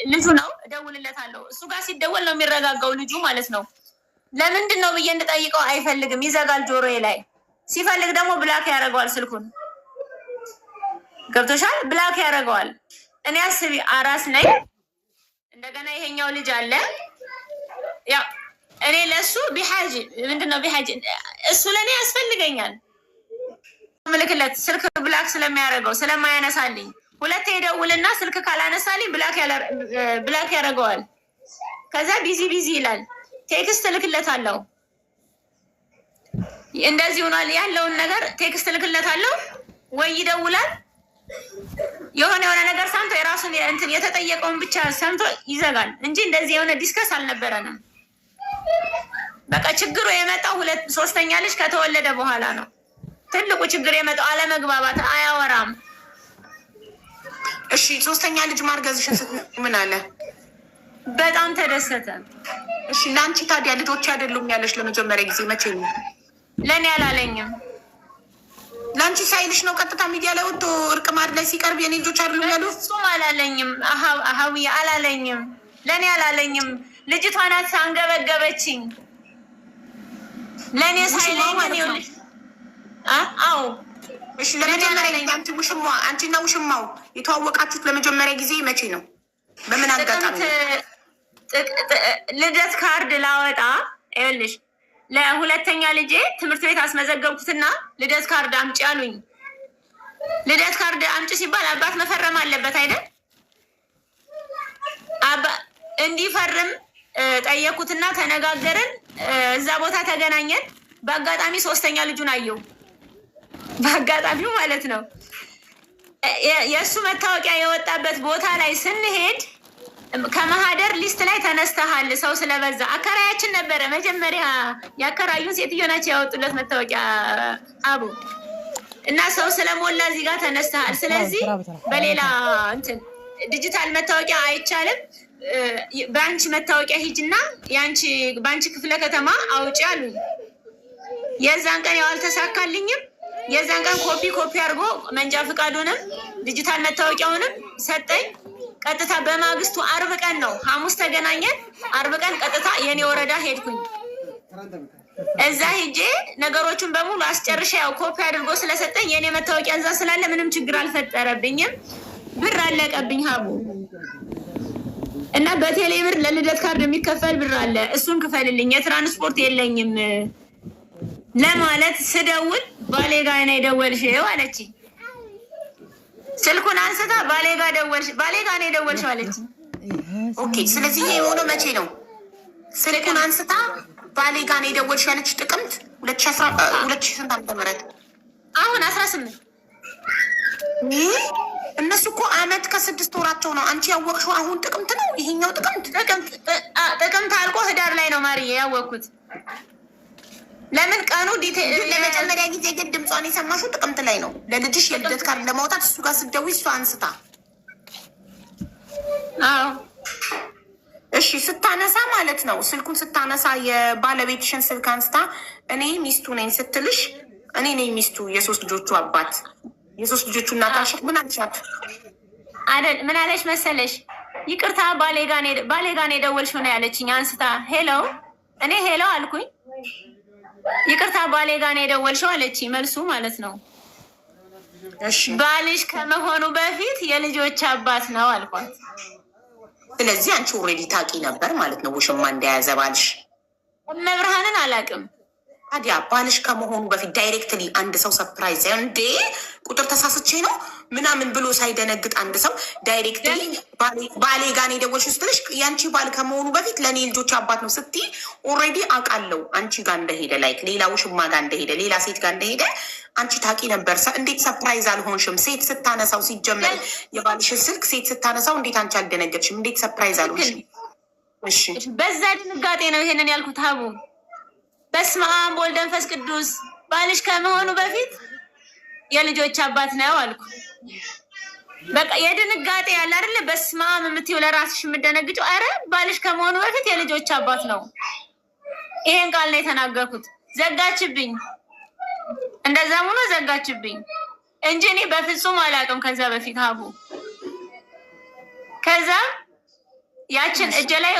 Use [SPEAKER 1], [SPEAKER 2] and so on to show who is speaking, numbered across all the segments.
[SPEAKER 1] ልጁ ነው እደውልለታለሁ። እሱ ጋር ሲደወል ነው የሚረጋጋው ልጁ ማለት ነው። ለምንድን ነው ብዬ እንድጠይቀው አይፈልግም፣ ይዘጋል ጆሮዬ ላይ። ሲፈልግ ደግሞ ብላክ ያደርገዋል ስልኩን። ገብቶሻል? ብላክ ያደርገዋል። እኔ አስቢ አራስ ነኝ፣ እንደገና ይሄኛው ልጅ አለ። ያው እኔ ለሱ ቢሐጅ ምንድነው ቢሐጅ እሱ ለእኔ ያስፈልገኛል። ምልክለት ስልክ ብላክ ስለሚያደርገው ስለማያነሳልኝ ሁለቴ ይደውልና ስልክ ካላነሳልኝ ብላክ ያደርገዋል። ከዛ ቢዚ ቢዚ ይላል። ቴክስት እልክለታለሁ። እንደዚህ ሆኗል ያለውን ነገር ቴክስት እልክለታለሁ ወይ ይደውላል። የሆነ ነገር ሰምቶ የራሱን እንትን የተጠየቀውን ብቻ ሰምቶ ይዘጋል እንጂ እንደዚህ የሆነ ዲስከስ አልነበረንም። በቃ ችግሩ የመጣው ሶስተኛ ልጅ ከተወለደ በኋላ ነው። ትልቁ ችግር የመጣው አለመግባባት፣ አያወራም።
[SPEAKER 2] እሺ ሶስተኛ ልጅ ማርገዝሽን ምን አለ?
[SPEAKER 1] በጣም ተደሰተ።
[SPEAKER 2] እሺ ለአንቺ ታዲያ ልጆች አይደሉም ያለሽ ለመጀመሪያ ጊዜ መቼ ነው?
[SPEAKER 1] ለእኔ አላለኝም።
[SPEAKER 2] ለአንቺ ሳይልሽ ነው ቀጥታ ሚዲያ ላይ ወጥቶ እርቅ ማድ ላይ ሲቀርብ የኔ ልጆች አይደሉም ያሉ?
[SPEAKER 1] እሱም አላለኝም። ሀዊ አላለኝም፣ ለእኔ አላለኝም። ልጅቷ ናት አንገበገበችኝ። ለእኔ ሳይለኝ ይኸውልሽ። አዎ
[SPEAKER 2] እሺ ለመጀመሪያ ጊዜ አንቺና ውሽማው የተዋወቃችሁት ለመጀመሪያ ጊዜ መቼ ነው? በምን አጋጣሚ?
[SPEAKER 1] ልደት ካርድ ላወጣ ይኸውልሽ፣ ለሁለተኛ ልጄ ትምህርት ቤት አስመዘገብኩትና ልደት ካርድ አምጪ አሉኝ። ልደት ካርድ አምጪ ሲባል አባት መፈረም አለበት አይደል? እንዲፈርም ጠየኩትና ተነጋገርን። እዛ ቦታ ተገናኘን። በአጋጣሚ ሶስተኛ ልጁን አየው። በአጋጣሚው ማለት ነው። የእሱ መታወቂያ የወጣበት ቦታ ላይ ስንሄድ ከማህደር ሊስት ላይ ተነስተሃል፣ ሰው ስለበዛ። አከራያችን ነበረ መጀመሪያ ያከራዩን ሴትዮ ናቸው ያወጡለት መታወቂያ አቡ እና ሰው ስለሞላ እዚህ ጋር ተነስተሃል። ስለዚህ በሌላ እንትን ዲጂታል መታወቂያ አይቻልም፣ በአንቺ መታወቂያ ሂጅና በአንቺ ክፍለ ከተማ አውጪ አሉኝ። የዛን ቀን ያው አልተሳካልኝም። የዛን ቀን ኮፒ አድርጎ መንጃ ፈቃዱንም ዲጂታል መታወቂያውንም ሰጠኝ። ቀጥታ በማግስቱ አርብ ቀን ነው፣ ሐሙስ ተገናኘን። አርብ ቀን ቀጥታ የኔ ወረዳ ሄድኩኝ። እዛ ሄጄ ነገሮቹን በሙሉ አስጨርሻ ያው ኮፒ አድርጎ ስለሰጠኝ የኔ መታወቂያ እዛ ስላለ ምንም ችግር አልፈጠረብኝም። ብር አለቀብኝ ሀቡ እና በቴሌ ብር ለልደት ካርድ የሚከፈል ብር አለ፣ እሱን ክፈልልኝ፣ የትራንስፖርት የለኝም ለማለት ስደውል ባሌ ጋ ነው የደወልሽው አለችኝ። ስልኩን አንስታ ባሌ ጋ ነው የደወልሽው አለችኝ።
[SPEAKER 2] ኦኬ ስለዚህ ይሄ የሆነው መቼ ነው? ስልኩን አንስታ ባሌ ጋ ነው የደወልሽው ያለች ጥቅምት 2018 ዓ.ም
[SPEAKER 1] አሁን 18
[SPEAKER 2] እነሱ እኮ አመት ከ6 ወራቸው ነው። አንቺ ያወቅሽው አሁን ጥቅምት ነው። ይሄኛው
[SPEAKER 1] ጥቅምት አልቆ ህዳር ላይ ነው ማርዬ ያወቅኩት። ለምን ቀኑ
[SPEAKER 2] ለመጀመሪያ ጊዜ ግን ድምጿን የሰማሽው ጥቅምት ላይ ነው። ለልጅሽ የልደት ካርድ ለማውጣት እሱ ጋር ስትደውይ እሷ አንስታ።
[SPEAKER 1] አዎ
[SPEAKER 2] እሺ ስታነሳ ማለት ነው። ስልኩን ስታነሳ የባለቤትሽን ስልክ አንስታ እኔ ሚስቱ ነኝ ስትልሽ እኔ ነኝ ሚስቱ የሶስት ልጆቹ አባት የሶስት ልጆቹ እናት አልሻት። ምን አልሻት?
[SPEAKER 1] አይደል ምን አለሽ መሰለሽ? ይቅርታ ባሌ ጋር ነው የደወልሽው ነው ያለችኝ አንስታ። ሄሎ እኔ ሄሎ አልኩኝ። ይቅርታ ባሌ ጋር ነው የደወልሽው አለችኝ። መልሱ ማለት ነው ባልሽ ከመሆኑ በፊት የልጆች አባት ነው አልኳት።
[SPEAKER 2] ስለዚህ አንቺ ኦልሬዲ ታውቂ ነበር ማለት ነው ውሽማ እንደያዘ ባልሽ።
[SPEAKER 1] መብርሃንን አላውቅም።
[SPEAKER 2] ታዲያ ባልሽ ከመሆኑ በፊት ዳይሬክትሊ አንድ ሰው ሰርፕራይዝ እንዴ ቁጥር ተሳስቼ ነው ምናምን ብሎ ሳይደነግጥ አንድ ሰው ዳይሬክትሊ ባሌ ጋር ነው የደወልሽው ስትልሽ የአንቺ ባል ከመሆኑ በፊት ለእኔ ልጆች አባት ነው ስትይ ኦልሬዲ አውቃለሁ አንቺ ጋር እንደሄደ፣ ላይክ ሌላ ውሽማ ጋር እንደሄደ፣ ሌላ ሴት ጋር እንደሄደ አንቺ ታውቂ ነበር። እንዴት ሰርፕራይዝ አልሆንሽም? ሴት ስታነሳው ሲጀመር የባልሽን ስልክ ሴት ስታነሳው እንዴት አንቺ አልደነገጥሽም? እንዴት ሰርፕራይዝ አልሆንሽም? እሺ
[SPEAKER 1] በዛ ድንጋጤ ነው ይሄንን ያልኩት ሀቡ። በስመ አብ ወወልድ ወመንፈስ ቅዱስ ባልሽ ከመሆኑ በፊት የልጆች አባት ነው አልኩ። በቃ የድንጋጤ ያለ አይደለ? በስመ አብ የምትይው ለራስሽ የምትደነግጪው። አረ ባልሽ ከመሆኑ በፊት የልጆች አባት ነው። ይሄን ቃል ነው የተናገርኩት። ዘጋችብኝ። እንደዛም ሆኖ ዘጋችብኝ እንጂ እኔ በፍጹም አላውቅም ከዛ በፊት ሀቡ። ከዛ ያችን እጄ ላይ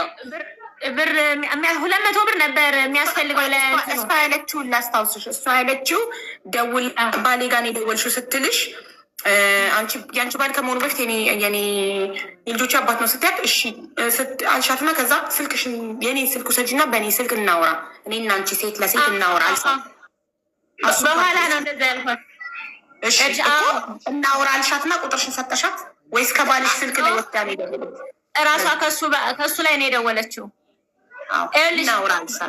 [SPEAKER 1] ብር 200 ብር ነበር የሚያስፈልገው።
[SPEAKER 2] እሷ ያለችውን ላስታውስሽ። እሷ ያለችው ደውል ባሌ ጋር ነው የደወልሽው ስትልሽ የአንቺ ባል ከመሆኑ በፊት የኔ የልጆች አባት ነው ስትያት እሺ አልሻትና ከዛ ስልክሽን የኔን ስልክ ውሰጂና በእኔ ስልክ እናውራ፣ እኔና አንቺ ሴት ለሴት እናውራ አልሻት።
[SPEAKER 1] በኋላ ነው እንደዛ ያልኳት።
[SPEAKER 2] እሺ እናውራ አልሻትና ቁጥርሽን ሰጠሻት ወይስ ከባልሽ ስልክ ላይ ወስዳ ነው የደወለችው?
[SPEAKER 1] እራሷ ከሱ ላይ ነው የደወለችው።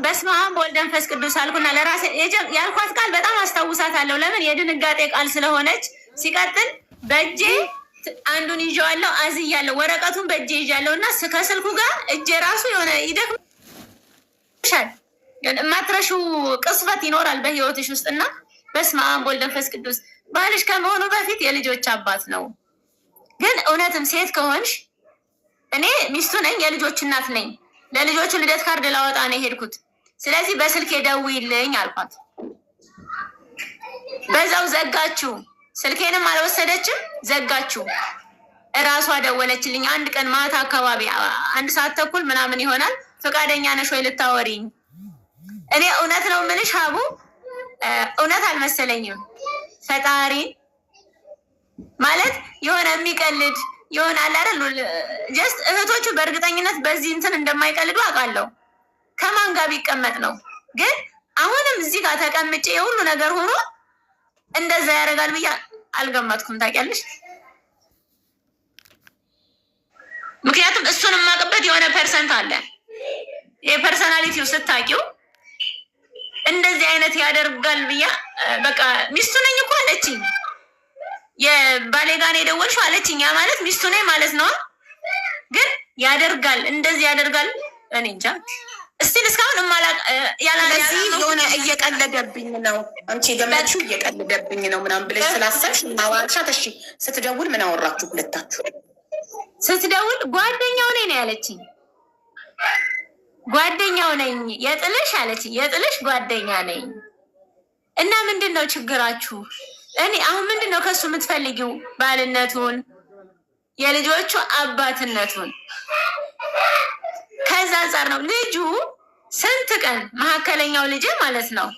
[SPEAKER 1] በስመ አብ ወወልድ ወመንፈስ ቅዱስ አልኩና ለራሴ ያልኳት ቃል በጣም አስታውሳታለሁ። ለምን የድንጋጤ ቃል ስለሆነች። ሲቀጥል በእጄ አንዱን ይዤዋለሁ፣ አዝያለሁ፣ ወረቀቱን በእጄ ይዣለሁ እና ከስልኩ ጋር እጄ ራሱ የሆነ ይደክምሻል። የማትረሺው ቅስፈት ይኖራል በህይወትሽ ውስጥ እና በስመ አብ ወወልድ ወመንፈስ ቅዱስ ባልሽ ከመሆኑ በፊት የልጆች አባት ነው። ግን እውነትም ሴት ከሆንሽ እኔ ሚስቱ ነኝ፣ የልጆች እናት ነኝ። ለልጆቹ ልደት ካርድ ላወጣ ነው የሄድኩት። ስለዚህ በስልክ ደውይልኝ አልኳት። በዛው ዘጋችሁ። ስልኬንም አልወሰደችም፣ ዘጋችሁ። እራሷ ደወለችልኝ። አንድ ቀን ማታ አካባቢ 1 ሰዓት ተኩል ምናምን ይሆናል። ፈቃደኛ ነሽ ወይ ልታወሪኝ? እኔ እውነት ነው የምልሽ ሀቡ፣ እውነት አልመሰለኝም። ፈጣሪ ማለት የሆነ የሚቀልድ የሆነ አለ አይደል? ጀስት እህቶቹ በእርግጠኝነት በዚህ እንትን እንደማይቀልዱ አውቃለሁ። ከማን ጋር ቢቀመጥ ነው? ግን አሁንም እዚህ ጋር ተቀምጬ የሁሉ ነገር ሆኖ እንደዛ ያደርጋል ብዬ አልገመትኩም። ታውቂያለሽ? ምክንያቱም እሱን የማውቅበት የሆነ ፐርሰንት አለ። የፐርሰናሊቲው ስታውቂው እንደዚህ አይነት ያደርጋል ብዬ በቃ ሚስቱ ነኝ እኮ አለችኝ። የባሌ ጋር ነው የደወልሽው አለችኝ። ያ ማለት ሚስቱ ነኝ ማለት ነው። ግን ያደርጋል፣ እንደዚህ ያደርጋል። እኔ እንጃ እስቲል እስካሁን
[SPEAKER 2] ስለዚህ የሆነ እየቀለደብኝ ነው አንቺ የገመችው እየቀለደብኝ ነው ምናምን ብለሽ ስላሰብሽ ማዋልሻት። እሺ ስትደውል ምን አወራችሁ ሁለታችሁ?
[SPEAKER 1] ስትደውል ጓደኛው ነኝ ነው ያለችኝ። ጓደኛው ነኝ የጥልሽ አለችኝ። የጥልሽ ጓደኛ ነኝ እና ምንድን ነው ችግራችሁ? እኔ አሁን ምንድን ነው ከሱ የምትፈልጊው? ባልነቱን፣ የልጆቹ አባትነቱን። ከዛ አንጻር ነው ልጁ ስንት ቀን መካከለኛው ልጅ ማለት ነው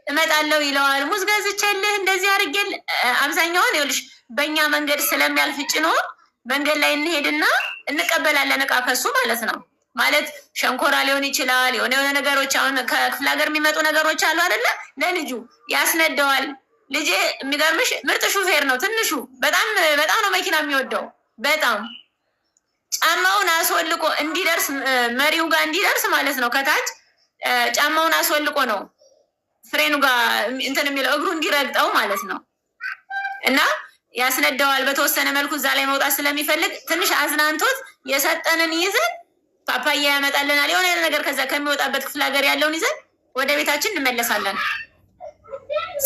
[SPEAKER 1] እመጣለሁ ይለዋል። ሙዝ ገዝቼልህ እንደዚህ አድርጌልህ። አብዛኛውን ይኸውልሽ በእኛ መንገድ ስለሚያልፍ ጭኖ መንገድ ላይ እንሄድና እንቀበላለን እቃ ከሱ ማለት ነው። ማለት ሸንኮራ ሊሆን ይችላል፣ የሆነ ነገሮች። አሁን ከክፍለ ሀገር የሚመጡ ነገሮች አሉ አይደለ? ለልጁ ያስነደዋል። ልጄ የሚገርምሽ ምርጥ ሹፌር ነው። ትንሹ በጣም ነው መኪና የሚወደው። በጣም ጫማውን አስወልቆ እንዲደርስ መሪው ጋር እንዲደርስ ማለት ነው። ከታች ጫማውን አስወልቆ ነው ፍሬኑ ጋር እንትን የሚለው እግሩ እንዲረግጠው ማለት ነው። እና ያስነደዋል በተወሰነ መልኩ። እዛ ላይ መውጣት ስለሚፈልግ ትንሽ አዝናንቶት የሰጠንን ይዘን ፓፓያ ያመጣልናል የሆነ ነገር። ከዛ ከሚወጣበት ክፍለ ሀገር ያለውን ይዘን ወደ ቤታችን እንመለሳለን።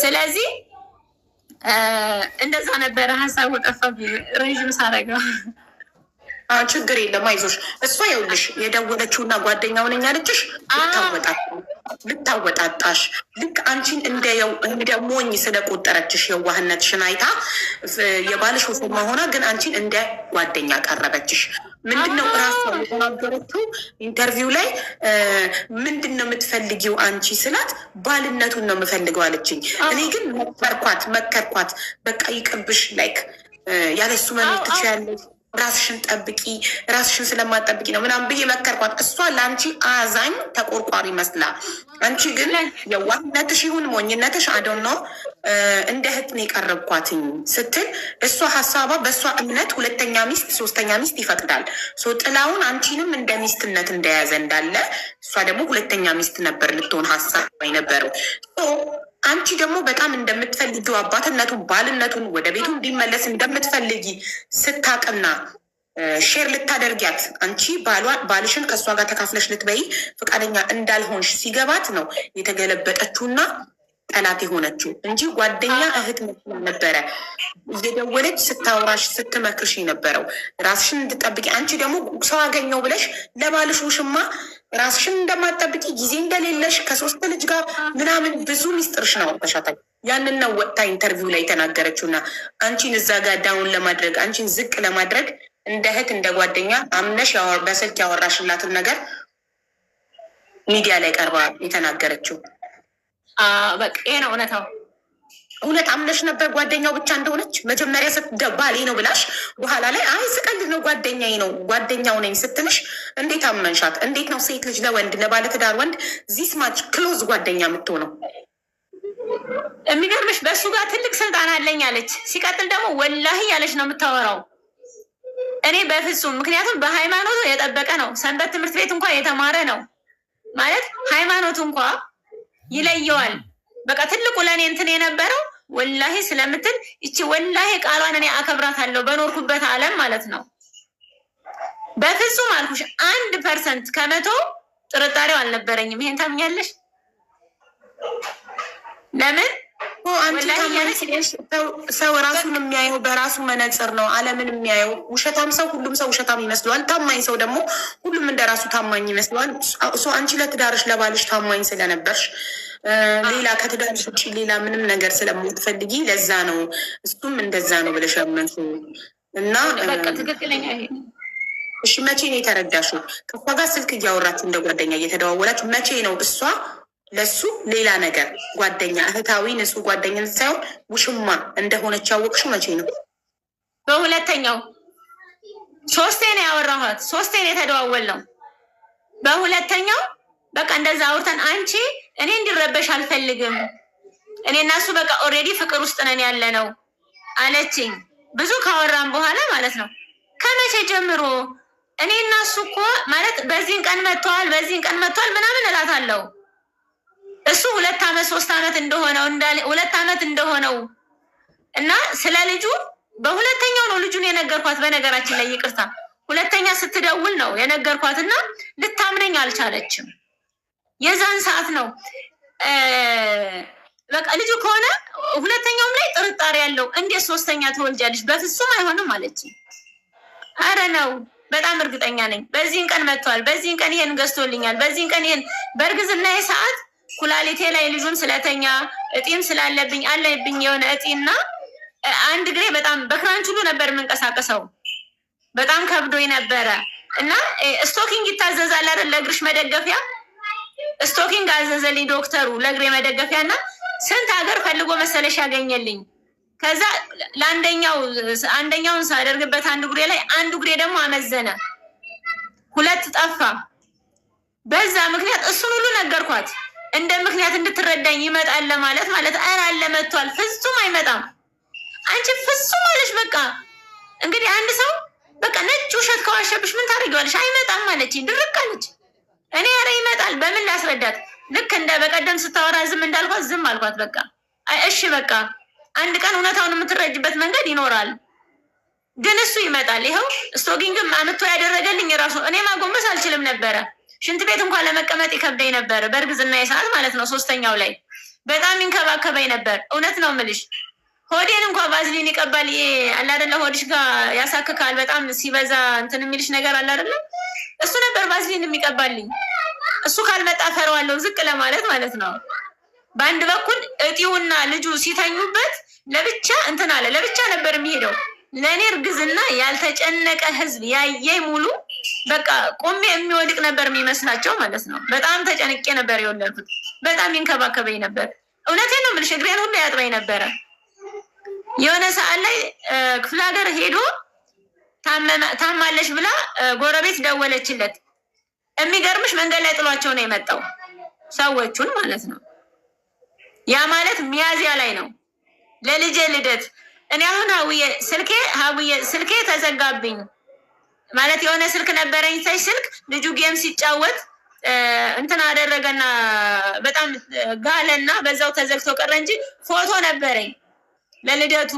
[SPEAKER 1] ስለዚህ እንደዛ ነበረ። ሀሳቡ ጠፋብኝ ረዥም ሳረገው።
[SPEAKER 2] ችግር የለም አይዞሽ። እሷ ይኸውልሽ የደወለችውና ጓደኛው ነኝ አለችሽ ልታወጣጣሽ ልክ አንቺን እንደ ሞኝ ስለቆጠረችሽ የዋህነትሽን አይታ የባልሽ ወፎ መሆኗ ግን አንቺን እንደ ጓደኛ ቀረበችሽ። ምንድነው እራሷ የተናገረችው ኢንተርቪው ላይ? ምንድን ነው የምትፈልጊው አንቺ ስላት ባልነቱን ነው የምፈልገው አለችኝ። እኔ ግን መከርኳት። በቃ ይቅርብሽ፣ ላይክ ያለሱ መኖር ትችያለሽ፣ ራስሽን ጠብቂ፣ ራስሽን ስለማጠብቂ ነው ምናምን ብዬ መከርኳት። እሷ ለአንቺ አዛኝ ተቆርቋሪ መስላ፣ አንቺ ግን የዋህነትሽ ይሁን ሞኝነትሽ አዶን ነው እንደ እህት ነው የቀረብኳትኝ ስትል እሷ ሀሳቧ በእሷ እምነት ሁለተኛ ሚስት ሶስተኛ ሚስት ይፈቅዳል። ጥላውን አንቺንም እንደ ሚስትነት እንደያዘ እንዳለ እሷ ደግሞ ሁለተኛ ሚስት ነበር ልትሆን ሀሳብ ነበረው። አንቺ ደግሞ በጣም እንደምትፈልጊው አባትነቱን ባልነቱን ወደ ቤቱ እንዲመለስ እንደምትፈልጊ ስታቅና ሼር ልታደርጊያት አንቺ ባልሽን ከእሷ ጋር ተካፍለሽ ልትበይ ፈቃደኛ እንዳልሆንሽ ሲገባት ነው የተገለበጠችውና ጠላት የሆነችው እንጂ ጓደኛ እህት መስላ ነበረ እየደወለች ስታወራሽ ስትመክርሽ የነበረው ራስሽን እንድጠብቂ። አንቺ ደግሞ ሰው አገኘው ብለሽ ለባልሽ ውሽማ ራስሽን እንደማትጠብቂ ጊዜ እንደሌለሽ ከ3 ልጅ ጋር ምናምን ብዙ ሚስጥርሽ ነው ተሻታ። ያንን ነው ወጥታ ኢንተርቪው ላይ የተናገረችውና አንቺን እዛ ጋር ዳውን ለማድረግ አንቺን ዝቅ ለማድረግ እንደ እህት እንደ ጓደኛ አምነሽ በስልክ ያወራሽላትን ነገር ሚዲያ ላይ ቀርባ የተናገረችው
[SPEAKER 1] በቃ ይሄ ነው እውነታው።
[SPEAKER 2] እውነት አምነሽ ነበር ጓደኛው ብቻ እንደሆነች? መጀመሪያ ባሌ ነው ብላሽ በኋላ ላይ አይ ስቀልድ ነው ጓደኛዬ ነው ጓደኛው ነኝ ስትልሽ እንዴት አመንሻት? እንዴት ነው ሴት ልጅ ለወንድ ለባለትዳር ወንድ ዚስ ማች ክሎዝ ጓደኛ የምትሆነው?
[SPEAKER 1] የሚገርምሽ በእሱ ጋር ትልቅ ስልጣን አለኝ አለች። ሲቀጥል ደግሞ ወላሂ ያለች ነው የምታወራው። እኔ በፍጹም ምክንያቱም በሃይማኖቱ የጠበቀ ነው። ሰንበት ትምህርት ቤት እንኳ የተማረ ነው ማለት ሃይማኖቱ እንኳ ይለየዋል። በቃ ትልቁ ለእኔ እንትን የነበረው ወላሂ ስለምትል ይቺ ወላሂ ቃሏን እኔ አከብራታለሁ በኖርኩበት ዓለም ማለት ነው። በፍጹም አልኩሽ 1% ከመቶ ጥርጣሬው አልነበረኝም። ይሄን ታምኛለሽ? ለምን
[SPEAKER 2] ሰው ራሱን የሚያየው በራሱ መነጽር ነው ዓለምን የሚያየው። ውሸታም ሰው ሁሉም ሰው ውሸታም ይመስለዋል። ታማኝ ሰው ደግሞ ሁሉም እንደራሱ ታማኝ ይመስለዋል። አንቺ ለትዳርሽ ለባልሽ ታማኝ ስለነበርሽ ሌላ ከትዳርሽ ውጭ ሌላ ምንም ነገር ስለምትፈልጊ ለዛ ነው እሱም እንደዛ ነው ብለሽ ያመንሽ እና
[SPEAKER 1] ትክክለኛ።
[SPEAKER 2] እሺ መቼ ነው የተረዳሽው? ከእሷ ጋር ስልክ እያወራችሁ እንደ ጓደኛ እየተደዋወላችሁ መቼ ነው እሷ ለሱ ሌላ ነገር ጓደኛ እህታዊ ንጹህ ጓደኝነት ሳይሆን ውሽማ እንደሆነች ያወቅሽው መቼ ነው?
[SPEAKER 1] በሁለተኛው 3 ነው ያወራኋት፣ 3 ነው የተደዋወል ነው። በሁለተኛው በቃ እንደዛ አውርተን አንቺ እኔ እንዲረበሽ አልፈልግም፣ እኔ እና እሱ በቃ ኦልሬዲ ፍቅር ውስጥ ነን ያለ ነው አለችኝ። ብዙ ካወራን በኋላ ማለት ነው። ከመቼ ጀምሮ እኔ እና እሱ እኮ ማለት በዚህን ቀን መጥተዋል፣ በዚህን ቀን መጥተዋል ምናምን እላታለሁ። እሱ 2 ዓመት 3 ዓመት እንደሆነው 2 ዓመት እንደሆነው እና ስለ ልጁ በሁለተኛው ነው ልጁን የነገርኳት። በነገራችን ላይ ይቅርታ ሁለተኛ ስትደውል ነው የነገርኳት እና ልታምነኝ አልቻለችም። የዛን ሰዓት ነው በቃ ልጁ ከሆነ ሁለተኛውም ላይ ጥርጣሬ ያለው እንዴት 3ኛ ትወልጃለሽ? በፍጹም አይሆንም አለች። አረ ነው በጣም እርግጠኛ ነኝ። በዚህን ቀን መጥቷል፣ በዚህን ቀን ይሄን ገዝቶልኛል፣ በዚህን ቀን ይሄን በእርግዝና ሰዓት ኩላሊቴ ላይ ልጁን ስለተኛ እጢም ስላለብኝ አለብኝ የሆነ እጢና አንድ እግሬ በጣም በክራንች ሁሉ ነበር የምንቀሳቀሰው። በጣም ከብዶኝ ነበረ እና ስቶኪንግ ይታዘዛል አይደል? ለእግርሽ መደገፊያ ስቶኪንግ አዘዘልኝ ዶክተሩ ለእግሬ መደገፊያ እና ስንት ሀገር ፈልጎ መሰለሽ ያገኘልኝ። ከዛ አንደኛውን ሳደርግበት አንድ እግሬ ላይ አንድ እግሬ ደግሞ አመዘነ፣ 2 ጠፋ። በዛ ምክንያት እሱን ሁሉ ነገርኳት። እንደ ምክንያት እንድትረዳኝ ይመጣል ለማለት ማለት ኧረ አለ መጥቷል። ፍጹም አይመጣም አንቺ ፍጹም አለሽ። በቃ እንግዲህ አንድ ሰው በቃ ነጭ ውሸት ከዋሸብሽ ምን ታደርጊዋለሽ? አይመጣም ማለችኝ። ድርቅ አለች። እኔ ኧረ ይመጣል በምን ላስረዳት? ልክ እንደ በቀደም ስታወራ ዝም እንዳልኳት ዝም አልኳት። በቃ እሺ በቃ አንድ ቀን እውነታውን የምትረጅበት መንገድ ይኖራል፣ ግን እሱ ይመጣል። ይኸው ስቶኪንግም አምጥቶ ያደረገልኝ ራሱ። እኔ ማጎንበስ አልችልም ነበረ። ሽንት ቤት እንኳን ለመቀመጥ ይከብደኝ ነበረ። በእርግዝና ሰዓት ማለት ነው። 3ኛው ላይ በጣም ይንከባከበኝ ነበር። እውነት ነው የምልሽ። ሆዴን እንኳን ቫዝሊን ይቀባል። ይሄ አለ አይደለ? ሆድሽ ጋር ያሳክካል። በጣም ሲበዛ እንትን የሚልሽ ነገር አለ አይደለ? እሱ ነበር ቫዝሊን የሚቀባልኝ። እሱ ካልመጣ ፈረዋለሁ ዝቅ ለማለት ማለት ነው። በአንድ በኩል እጢውና ልጁ ሲተኙበት ለብቻ እንትን አለ፣ ለብቻ ነበር የሚሄደው። ለእኔ እርግዝና ያልተጨነቀ ህዝብ ያየኝ ሙሉ በቃ ቆሜ የሚወድቅ ነበር የሚመስላቸው ማለት ነው። በጣም ተጨንቄ ነበር የወለድኩት። በጣም ይንከባከበኝ ነበር። እውነቴን ነው የምልሽ። እግሬን ሁሉ ያጥበኝ ነበረ። የሆነ ሰዓት ላይ ክፍለ ሀገር ሄዶ ታማለሽ ብላ ጎረቤት ደወለችለት። የሚገርምሽ መንገድ ላይ ጥሏቸው ነው የመጣው ሰዎቹን ማለት ነው። ያ ማለት ሚያዝያ ላይ ነው ለልጄ ልደት። እኔ አሁን ሀውዬ ስልኬ ተዘጋብኝ ማለት የሆነ ስልክ ነበረኝ ተች ስልክ ልጁ ጌም ሲጫወት እንትን አደረገና በጣም ጋለና በዛው ተዘግቶ ቀረ እንጂ ፎቶ ነበረኝ ለልደቱ።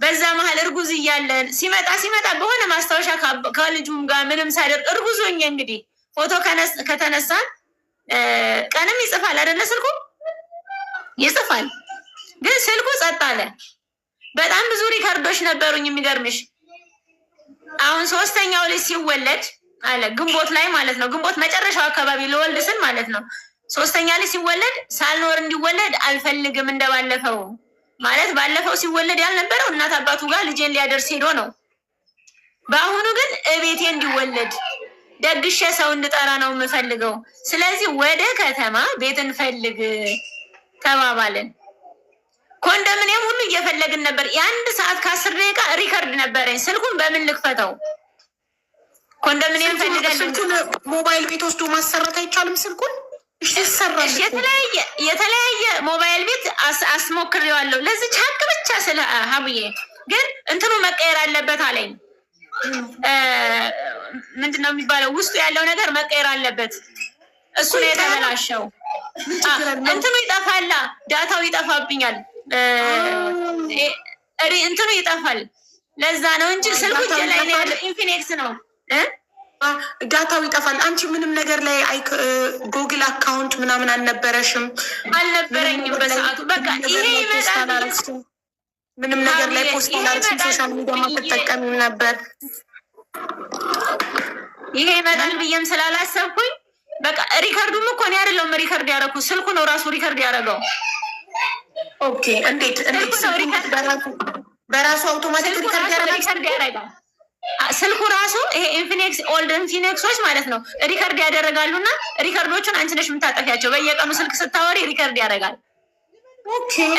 [SPEAKER 1] በዛ መሀል እርጉዝ እያለን ሲመጣ በሆነ ማስታወሻ ከልጁም ጋር ምንም ሳደርግ እርጉዞኝ እንግዲህ ፎቶ ከተነሳን ቀንም ይጽፋል አይደለ? ስልኩ ይጽፋል፣ ግን ስልኩ ጸጥ አለ። በጣም ብዙ ሪከርዶች ነበሩኝ። የሚገርምሽ አሁን 3ኛው ልጅ ሲወለድ አለ ግንቦት ላይ ማለት ነው። ግንቦት መጨረሻው አካባቢ ልወልድ ስል ማለት ነው። 3ኛ ልጅ ሲወለድ ሳልኖር እንዲወለድ አልፈልግም። እንደባለፈው ማለት ባለፈው ሲወለድ ያልነበረው እናት አባቱ ጋር ልጄን ሊያደርስ ሄዶ ነው። በአሁኑ ግን እቤቴ እንዲወለድ ደግሼ ሰው እንድጠራ ነው የምፈልገው። ስለዚህ ወደ ከተማ ቤት እንፈልግ ተባባልን። ኮንዶሚኒየም ሁሉ እየፈለግን ነበር። የአንድ ሰዓት ከ10 ደቂቃ ሪከርድ ነበረኝ። ስልኩን በምን ልክፈተው? ኮንዶሚኒየም ፈልጋለን።
[SPEAKER 2] ሞባይል ቤት ወስዶ ማሰራት አይቻልም? ስልኩን
[SPEAKER 1] የተለያየ ሞባይል ቤት አስሞክሬዋለሁ። ለዚች ሀቅ ብቻ ስለ ሀብዬ ግን እንትኑ መቀየር አለበት አለኝ። ምንድን ነው የሚባለው? ውስጡ ያለው ነገር መቀየር አለበት። እሱ ነው የተበላሸው። እንትኑ ይጠፋላ፣ ዳታው ይጠፋብኛል፣ እንትኑ ይጠፋል። ለዛ ነው እንጂ ስልኩ ላይ ያለው ኢንፊኒክስ ነው።
[SPEAKER 2] ዳታው ይጠፋል። አንቺ ምንም ነገር ላይ ጉግል አካውንት ምናምን አልነበረሽም?
[SPEAKER 1] አልነበረኝም በሰዓቱ። በቃ ይሄ ይመጣል።
[SPEAKER 2] ምንም ነገር ላይ ፖስት አላደረግሽም? ሶሻል ሚዲያ ማትጠቀሚም ነበር?
[SPEAKER 1] ይሄ ይመጣል ብዬም ስላላሰብኩኝ በቃ ሪከርዱም እኮ እኔ አይደለሁም ሪከርድ ያደረኩት፣ ስልኩ ነው ራሱ ሪከርድ ያደረገው።
[SPEAKER 2] ኦኬ። እንዴት በራሱ አውቶማቲክ ሪከርድ ያደርጋል?
[SPEAKER 1] ስልኩ ራሱ ይሄ ኢንፊኒክስ ኦልድ ኢንፊኒክሶች ማለት ነው ሪከርድ ያደረጋሉ። እና ሪከርዶቹን አንቺ ነሽ የምታጠፊያቸው። በየቀኑ ስልክ ስታወሪ ሪከርድ ያደርጋል።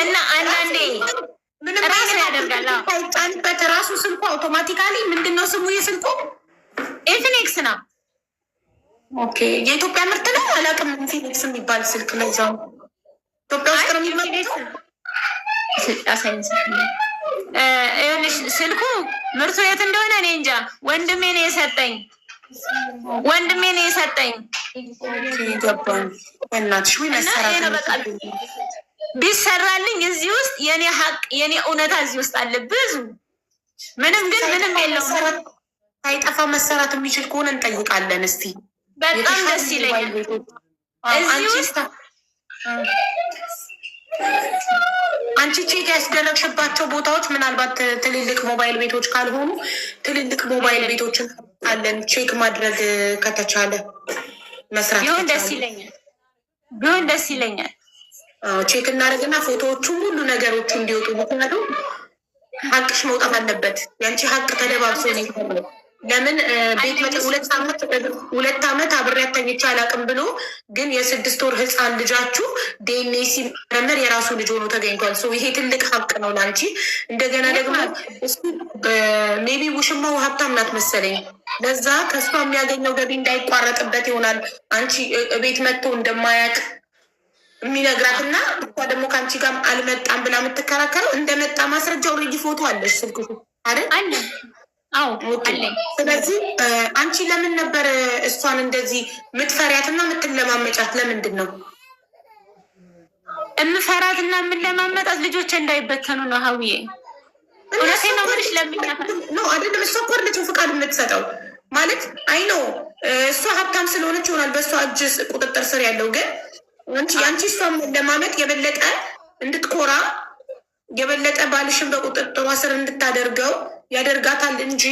[SPEAKER 1] እና አንዳንዴ ራሱ ያደርጋል።
[SPEAKER 2] ጫንበት ራሱ ስልኩ አውቶማቲካሊ። ምንድን ነው ስሙ የስልኩ?
[SPEAKER 1] ኢንፊኒክስ ነው።
[SPEAKER 2] ኦኬ። የኢትዮጵያ ምርት ነው? አላውቅም። ኢንፊኒክስ የሚባል ስልክ ለዛው ኢትዮጵያ ውስጥ ነው የሚመጣው። ይኸውልሽ ስልኩ ምርቱ የት እንደሆነ እኔ እንጃ። ወንድሜ ነው የሰጠኝ። እናትሽ
[SPEAKER 1] ቢሰራልኝ እዚህ ውስጥ የኔ ሀቅ የኔ እውነታ እዚህ ውስጥ አለ ብዙ። ምንም የለውም።
[SPEAKER 2] ሳይጠፋ መሰራት የሚችል ከሆነ እንጠይቃለን። እስቲ
[SPEAKER 1] በጣም ደስ ይለኛል። እዚህ ውስጥ
[SPEAKER 2] አንቺ ቼክ ያስደረግሽባቸው ቦታዎች ምናልባት ትልልቅ ሞባይል ቤቶች ካልሆኑ ትልልቅ ሞባይል ቤቶችን አለን። ቼክ ማድረግ ከተቻለ መስራት
[SPEAKER 1] ቢሆን ደስ ይለኛል።
[SPEAKER 2] ቼክ እናደርግና ፎቶዎቹም ሁሉ ነገሮቹ እንዲወጡ። ምክንያቱም ሀቅሽ መውጣት አለበት። የአንቺ ሀቅ ተደባብሶ ነው። ለምን ቤት 2 ዓመት አብሬያት ተኝቼ አላውቅም ብሎ ግን የ6 ወር ህፃን ልጃችሁ ዲኤንኤ ሲመረመር የራሱ ልጅ ሆኖ ተገኝቷል። ይሄ ትልቅ ሀቅ ነው ለአንቺ። እንደገና ደግሞ እሱ ሜቢ ውሽማው ሀብታም ናት መሰለኝ። ለዛ ከእሷ የሚያገኘው ገቢ እንዳይቋረጥበት ይሆናል አንቺ ቤት መጥቶ እንደማያውቅ የሚነግራት እና እሷ ደግሞ ከአንቺ ጋር አልመጣም ብላ የምትከራከረው እንደመጣ ማስረጃ ኦልሬዲ ፎቶ አለሽ ስልክ አይደል? ስለዚህ አንቺ ለምን ነበር እሷን እንደዚህ የምትፈሪያትና የምትለማመጫት? ለምንድን ነው
[SPEAKER 1] የምፈራትና የምለማመጣት? ልጆች እንዳይበተኑ ነው። ሀውዬ እውነቴን ነው የምልሽ።
[SPEAKER 2] ነው አይደለም? እሷ እኮ ልጅን ፍቃድ የምትሰጠው ማለት አይ ነው እሷ ሀብታም ስለሆነች ይሆናል በእሷ እጅ ቁጥጥር ስር ያለው። ግን አንቺ እሷን ለማመጥ የበለጠ እንድትኮራ የበለጠ ባልሽን በቁጥጥሯ ስር እንድታደርገው ያደርጋታል እንጂ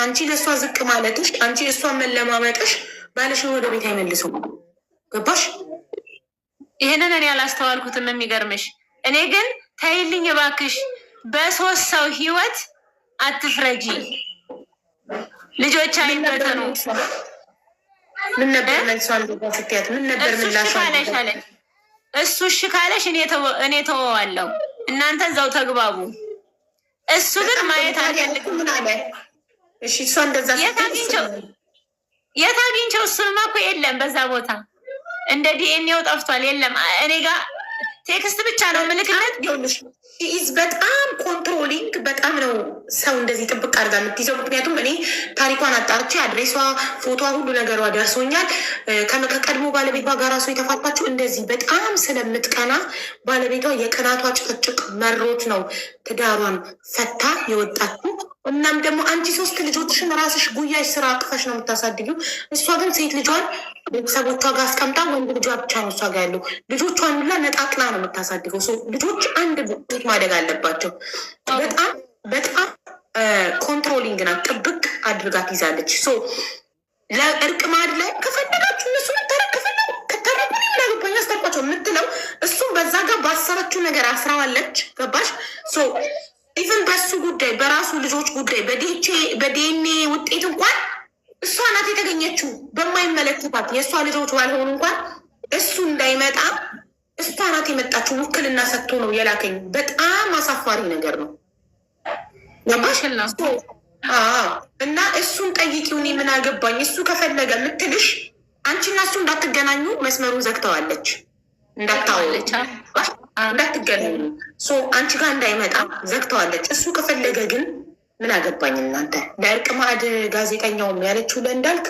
[SPEAKER 2] አንቺ ለእሷ ዝቅ ማለትሽ፣ አንቺ እሷን መለማመጥሽ ባልሽን ወደ ቤት አይመልሰው። ገባሽ?
[SPEAKER 1] ይህንን እኔ አላስተዋልኩትም። የሚገርምሽ እኔ ግን ተይልኝ እባክሽ፣ በ3 ሰው ህይወት አትፍረጂ። ልጆች አይበተኑ።
[SPEAKER 2] ምን ነበር መልሷ? እንደዛ ስትያት ምን ነበር ምላሽ?
[SPEAKER 1] እሱ እሺ ካለሽ እኔ ተወዋለሁ፣ እናንተ እዛው ተግባቡ። እሱ ግን ማየት አልፈልግም።
[SPEAKER 2] እሺ እሷ እንደዛ
[SPEAKER 1] የት አግኝቸው? እሱንማ እኮ የለም በዛ ቦታ እንደ ዲኤንኤው ጠፍቷል። የለም እኔ ጋር ቴክስት ብቻ ነው ምልክለት።
[SPEAKER 2] ኢዝ በጣም ኮንትሮሊንግ፣ በጣም ነው ሰው እንደዚህ ጥብቅ አድርጋ የምትይዘው። ምክንያቱም እኔ ታሪኳን አጣርቼ አድሬሷ፣ ፎቶዋ፣ ሁሉ ነገሯ ደርሶኛል። ከቀድሞ ባለቤቷ ጋር ራሱ የተፋታችው እንደዚህ በጣም ስለምትቀና ባለቤቷ የቅናቷ ጭቅጭቅ መሮት ነው ትዳሯን ፈታ የወጣችው። እናም ደግሞ አንቺ 3 ልጆችሽን ራስሽ ጉያሽ ስራ አቅፈሽ ነው የምታሳድጊው። እሷ ግን ሴት ልጇን ቤተሰቦቿ ጋር አስቀምጣ ወንድ ልጇ ብቻ ነው እሷ ጋር ያለው። ልጆቿን ሁላ ነጣቅላ ነው የምታሳድገው። ልጆች አንድ ቤት ማደግ አለባቸው። በጣም ኮንትሮሊንግ ናት። ጥብቅ አድርጋ ትይዛለች። ለእርቅ ማድ ላይ ከፈለጋችሁ እነሱ ከተረቁ ላገባኝ አስታርቋቸው የምትለው እሱም በዛ ጋር ባሰረችው ነገር አስራዋለች። ገባሽ? ኢቨን በሱ ጉዳይ በራሱ ልጆች ጉዳይ በዲኤንኤ ውጤት እንኳን እሷ ናት የተገኘችው። በማይመለከታት የእሷ ልጆች ባልሆኑ እንኳን እሱ እንዳይመጣ እሷ ናት የመጣችው። ውክልና ሰጥቶ ነው የላከኝ። በጣም አሳፋሪ ነገር ነው። ገባሽላ? እና እሱን ጠይቂው። እኔ ምን አገባኝ? እሱ ከፈለገ የምትልሽ አንቺና እሱ እንዳትገናኙ መስመሩን ዘግተዋለች። እንዳትገናኙ አንቺ ጋር እንዳይመጣ ዘግተዋለች። እሱ ከፈለገ ግን ምን አገባኝ እናንተ። ለእርቅ ማዕድ ጋዜጠኛውም ያለችው ለእንዳልክ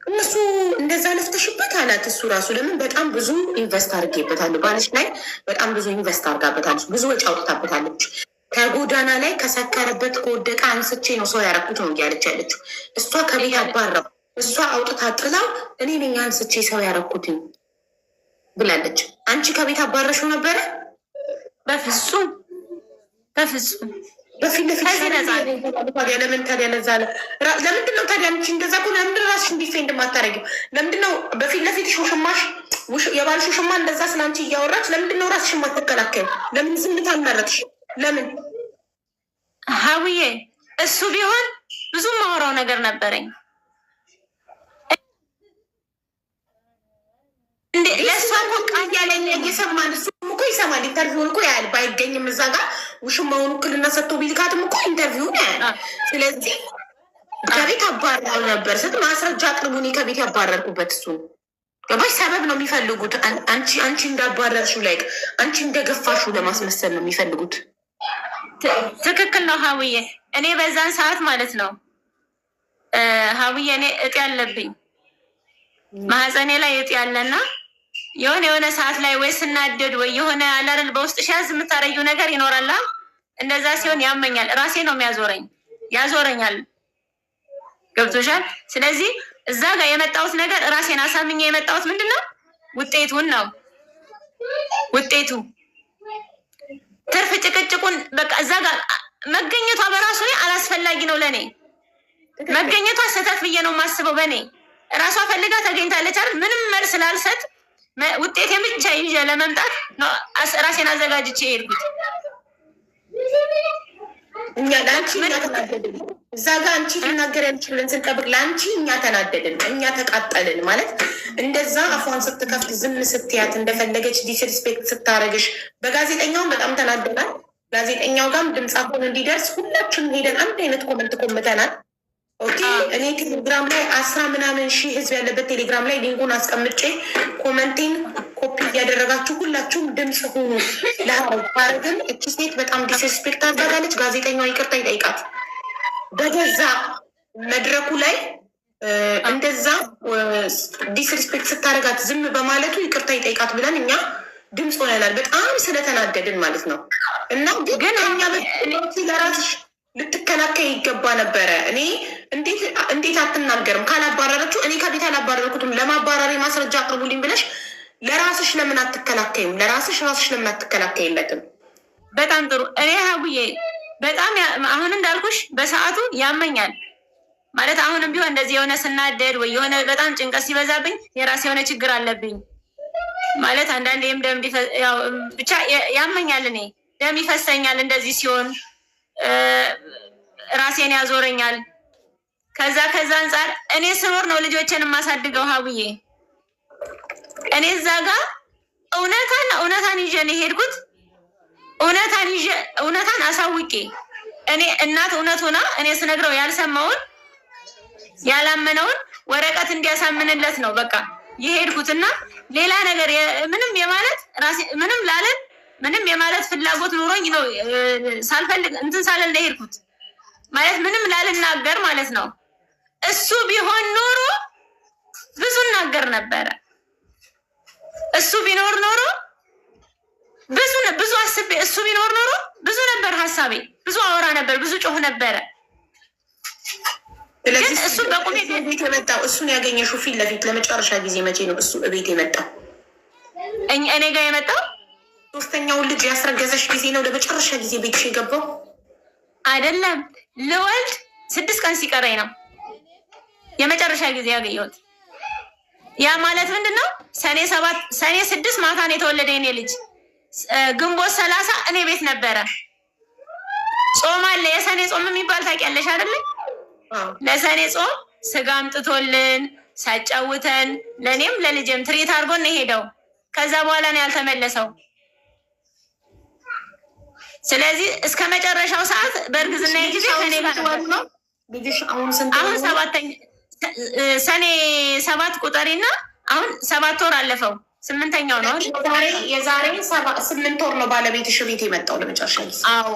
[SPEAKER 2] እነሱ እንደዛ ለፍተሽበት አላት። እሱ ራሱ ለምን በጣም ብዙ ኢንቨስት አድርጌበታለሁ ባለች ላይ በጣም ብዙ ኢንቨስት አድርጋበታለች። ብዙ ወጪ አውጥታበታለች። ከጎዳና ላይ ከሰከረበት ከወደቀ አንስቼ ነው ሰው ያረኩት ነው እያለች ያለችው። እሷ ከቤት አባራው እሷ አውጥታ ጥላው እኔ ነኝ አንስቼ ሰው ያረኩትኝ ብላለች። አንቺ ከቤት አባረሽው ነበረ?
[SPEAKER 1] በፍጹም በፍጹም።
[SPEAKER 2] በፊት ለፊት ለምን ታዲያ ለዛ ለምንድን ነው ታዲያ አንቺ እንደዛ እኮ ለምንድን ራስሽን ዲፌንድ ማታረጊው? ለምንድን ነው በፊት ለፊት ሾሽማሽ የባልሽ ውሽማ እንደዛ ስለ አንቺ እያወራች ለምንድን ነው ራስሽን ማትከላከዩ? ለምን ዝምታ መረጥሽ? ለምን
[SPEAKER 1] ሀውዬ? እሱ ቢሆን ብዙ ማወራው ነገር ነበረኝ። እንዴ ለእሷ እኮ ቃል ያለኝ እየሰማን እሱ እኮ ይሰማል። ኢንተርቪውን እኮ ያህል ባይገኝም እዛ ጋር ውሽማውን ውክልና ሰጥቶ ቢልካትም እኮ ኢንተርቪውን ያህል። ስለዚህ ከቤት አባረው ነበር ስት ማስረጃ አቅርቡ። እኔ ከቤት ያባረርኩበት እሱን ገባሽ? ሰበብ ነው የሚፈልጉት። አንቺ እንዳባረርሹ ላይ አንቺ እንደገፋሹ ለማስመሰል ነው የሚፈልጉት። ትክክል ነው ሀውዬ። እኔ በዛን ሰዓት ማለት ነው ሀውዬ እኔ እጤ ያለብኝ ማህፀኔ ላይ እጤ ያለና የሆነ ሰዓት ላይ ወይ ስናደድ ወይ የሆነ አላረል በውስጥ ሻዝ የምታረጊው ነገር ይኖራላ። እንደዛ ሲሆን ያመኛል። ራሴ ነው ያዞረኛል። ገብቶሻል? ስለዚህ እዛ ጋር የመጣሁት ነገር ራሴን አሳምኜ የመጣሁት ምንድን ነው ውጤቱን ነው ውጤቱ ትርፍ ጭቅጭቁን በቃ እዛ ጋር መገኘቷ በራሱ ላይ አላስፈላጊ ነው ለእኔ መገኘቷ ስህተት ብዬ ነው የማስበው። በእኔ ራሷ ፈልጋ ተገኝታለች አይደል? ምንም መልስ ላልሰጥ ውጤቴን ብቻ ይዤ ለመምጣት ራሴን አዘጋጅቼ የሄድኩት።
[SPEAKER 2] እኛ ለአንቺ ተናደድን። እዛ ጋ አንቺ ልናገር ያልችልን ስንጠብቅ ለአንቺ እኛ ተናደድን፣ እኛ ተቃጠልን። ማለት እንደዛ አፏን ስትከፍት ዝም ስትያት እንደፈለገች ዲስሪስፔክት ስታረግሽ፣ በጋዜጠኛውም በጣም ተናደናል። ጋዜጠኛው ጋርም ድምፃቸውን እንዲደርስ ሁላችንም ሄደን አንድ አይነት ኮመንት ኮምተናል። ኦኬ እኔ ቴሌግራም ላይ 10 ምናምን ሺህ ህዝብ ያለበት ቴሌግራም ላይ ሊንኩን አስቀምጬ ኮመንቴን ኮፒ እያደረጋችሁ ሁላችሁም ድምፅ ሆኑ። ለሀረግን እቺ ሴት በጣም ዲስሪስፔክት አድርጋለች። ጋዜጠኛው ይቅርታ ይጠይቃት። በገዛ መድረኩ ላይ እንደዛ ዲስሪስፔክት ስታደርጋት ዝም በማለቱ ይቅርታ ይጠይቃት ብለን እኛ ድምፅ ሆነናል። በጣም ስለተናደድን ማለት ነው። እና ግን እኛ ለራስሽ ልትከላከይ ይገባ ነበረ። እኔ እንዴት አትናገርም? ካላባረረችው እኔ ከቤት አላባረርኩትም ለማባረሪ ማስረጃ አቅርቡልኝ ብለሽ ለራስሽ ለምን አትከላከይም? ራስሽ ለምን አትከላከይለትም?
[SPEAKER 1] በጣም ጥሩ። እኔ ሀቡዬ በጣም አሁን እንዳልኩሽ በሰዓቱ ያመኛል ማለት አሁንም ቢሆን እንደዚህ የሆነ ስናደድ ወይ የሆነ በጣም ጭንቀት ሲበዛብኝ የራሴ የሆነ ችግር አለብኝ ማለት አንዳንዴም ደም ብቻ ያመኛል። እኔ ደም ይፈሰኛል እንደዚህ ሲሆን ራሴን ያዞረኛል። ከዛ አንጻር እኔ ስኖር ነው ልጆችን የማሳድገው ሀቡዬ። እኔ እዛ ጋር እውነታን ይዤ ነው የሄድኩት። እውነታን አሳውቄ እኔ እናት እውነት ሆና እኔ ስነግረው ያልሰማውን ያላመነውን ወረቀት እንዲያሳምንለት ነው በቃ የሄድኩትና ሌላ ነገር ምንም የማለት ራሴ ምንም የማለት ፍላጎት ኑሮኝ ነው ሳልፈልግ እንትን ሳልል ነው የሄድኩት ማለት ምንም ላልናገር ማለት ነው። እሱ ቢሆን ኖሮ ብዙ እናገር ነበረ። እሱ ቢኖር ኖሮ ብዙ አስቤ እሱ ቢኖር ኖሮ ብዙ ነበር ሀሳቤ፣ ብዙ አወራ ነበር፣ ብዙ ጮህ ነበረ።
[SPEAKER 2] ስለዚህ እሱ በቁሜ ቤት የመጣው እሱን ያገኘሽው ፊት ለፊት ለመጨረሻ ጊዜ መቼ ነው? እሱ ቤት የመጣው
[SPEAKER 1] እኔ ጋር የመጣው
[SPEAKER 2] ሶስተኛውን ልጅ ያስረገዘሽ ጊዜ ነው ለመጨረሻ ጊዜ ቤትሽ የገባው?
[SPEAKER 1] አይደለም፣ ልወልድ 6 ቀን ሲቀረኝ ነው የመጨረሻ ጊዜ ያገኘሁት። ያ ማለት ምንድን ነው? ሰኔ 6 ማታ ነው የተወለደ የኔ ልጅ። ግንቦት 30 እኔ ቤት ነበረ። ጾም አለ። የሰኔ ጾም የሚባል ታውቂያለሽ አይደለ? ለሰኔ ጾም ስጋ አምጥቶልን ሳጫውተን ለእኔም ለልጅም ትርኢት አድርጎን ነው የሄደው። ከዛ በኋላ ነው ያልተመለሰው። ስለዚህ እስከ መጨረሻው ሰዓት በእርግዝና ጊዜ ከኔ ጋር ነው። አሁን ሰኔ 7 ቁጠሪና አሁን 7 ወር አለፈው። 8ኛው ነው።
[SPEAKER 2] የዛሬ 8 ወር ነው ባለቤትሽ ቤት የመጣው ለመጨረሻ ጊዜ?
[SPEAKER 1] አዎ።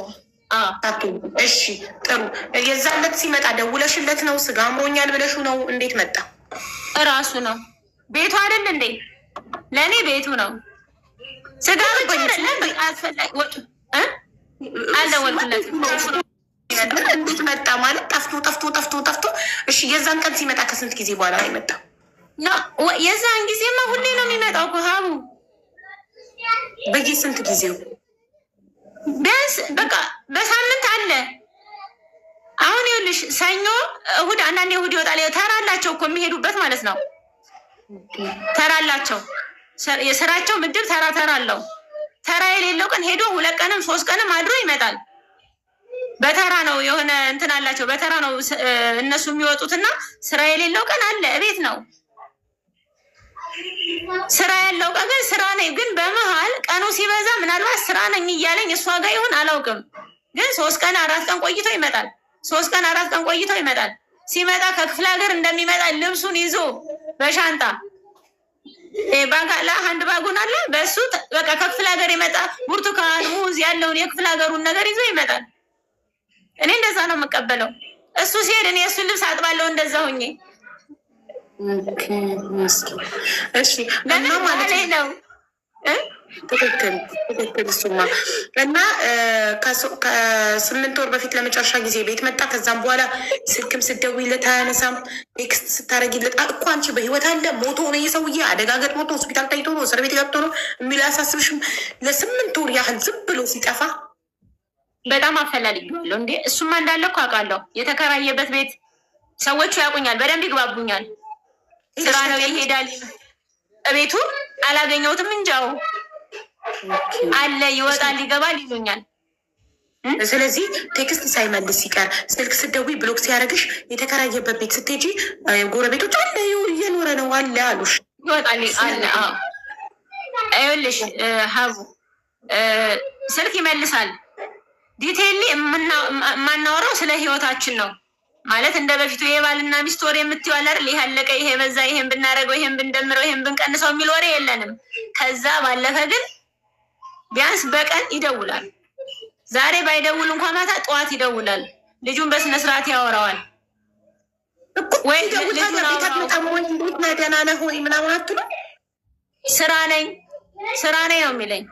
[SPEAKER 2] እሺ ጥሩ። የዛን ዕለት ሲመጣ ደውለሽለት ነው? ስጋ አምሮኛል ብለሹ ነው? እንዴት መጣ?
[SPEAKER 1] እራሱ ነው። ቤቱ አይደል እንዴ? ለእኔ ቤቱ ነው። ስጋ ብቻ አይደለም አስፈላጊ ወጡ አልደወልኩለትም።
[SPEAKER 2] እንዴት መጣ ማለት ጠፍቶ። እሺ የዛን ቀን ሲመጣ ከስንት ጊዜ በኋላ ነው የመጣው?
[SPEAKER 1] የዛን ጊዜማ ሁሌ ነው የሚመጣው እኮ ሀቡ።
[SPEAKER 2] በየስንት ጊዜው?
[SPEAKER 1] ቢያንስ በቃ በሳምንት አለ። አሁን ይኸውልሽ ሰኞ፣ እሁድ፣ አንዳንዴ እሁድ ይወጣል። ተራ አላቸው እኮ የሚሄዱበት ማለት ነው። ተራ አላቸው። የስራቸው ምድብ ተራ አለው። ተራ የሌለው ቀን ሄዶ 2 ቀንም 3 ቀንም አድሮ ይመጣል። በተራ ነው የሆነ እንትን አላቸው። በተራ ነው እነሱ የሚወጡትና ስራ የሌለው ቀን አለ እቤት ነው። ስራ ያለው ቀን ግን ስራ ነኝ። ግን በመሀል ቀኑ ሲበዛ ምናልባት ስራ ነኝ እያለኝ እሷ ጋር ይሁን አላውቅም። ግን 3 ቀን 4 ቀን ቆይቶ ይመጣል። 3 ቀን 4 ቀን ቆይቶ ይመጣል። ሲመጣ ከክፍለ ሀገር እንደሚመጣ ልብሱን ይዞ በሻንጣ ባጋላ አንድ ባጉን አለ። በእሱ በቃ ከክፍለ ሀገር የመጣ ብርቱካን፣ ሙዝ ያለውን የክፍለ ሀገሩን ነገር ይዞ ይመጣል። እኔ እንደዛ ነው የምቀበለው። እሱ ሲሄድ እኔ እሱን ልብስ አጥባለሁ እንደዛ ሆኜ።
[SPEAKER 2] እሺ እና ማለት ነው ትክክል። እሱማ እና ከ8 ወር በፊት ለመጨረሻ ጊዜ ቤት መጣ። ከዛም በኋላ ስልክም ስትደውይለት አያነሳም። ቴክስት ስታደርጊለት እኮ አንቺ በህይወት አለ ሞቶ ነው የሰውዬ አደጋ ገጥሞት ነው ሆስፒታል ታይቶ ነው እስር ቤት ገብቶ ነው የሚል አያሳስብሽም? ለ8 ወር ያህል ዝም ብሎ ሲጠፋ
[SPEAKER 1] በጣም አፈላልጌዋለሁ። እንዴ እሱማ እንዳለ እኮ አውቃለሁ። የተከራየበት ቤት ሰዎቹ ያውቁኛል፣ በደንብ ይግባቡኛል። ስራ ነው ይሄዳል። ቤቱ አላገኘሁትም እንጃው አለ ይወጣል ይገባል ይሉኛል።
[SPEAKER 2] ስለዚህ ቴክስት ሳይመልስ ሲቀር ስልክ ስትደውይ ብሎክ ሲያደርግሽ የተከራየበት ቤት ስትሄጂ ጎረቤቶች አለ እየኖረ ነው አለ አሉሽ።
[SPEAKER 1] ይወጣል አለ። ይኸውልሽ ሀቡ ስልክ ይመልሳል። ዲቴይሊ የማናወራው ስለ ህይወታችን ነው ማለት እንደ በፊቱ የባልና ሚስት ወሬ የምትይው አለ አይደል? ይሄ አለቀ፣ ይሄ በዛ፣ ይሄን ብናደርገው፣ ይሄን ብንደምረው፣ ይሄን ብንቀንሰው የሚል ወሬ የለንም። ከዛ ባለፈ ግን ቢያንስ በቀን ይደውላል። ዛሬ ባይደውል እንኳን ማታ ጠዋት ይደውላል። ልጁን በስነ ስርዓት ያወራዋል። ወይ
[SPEAKER 2] ደህና ነህ ወይ ምናምን አትሉ?
[SPEAKER 1] ስራ ነኝ ነው የሚለኝ።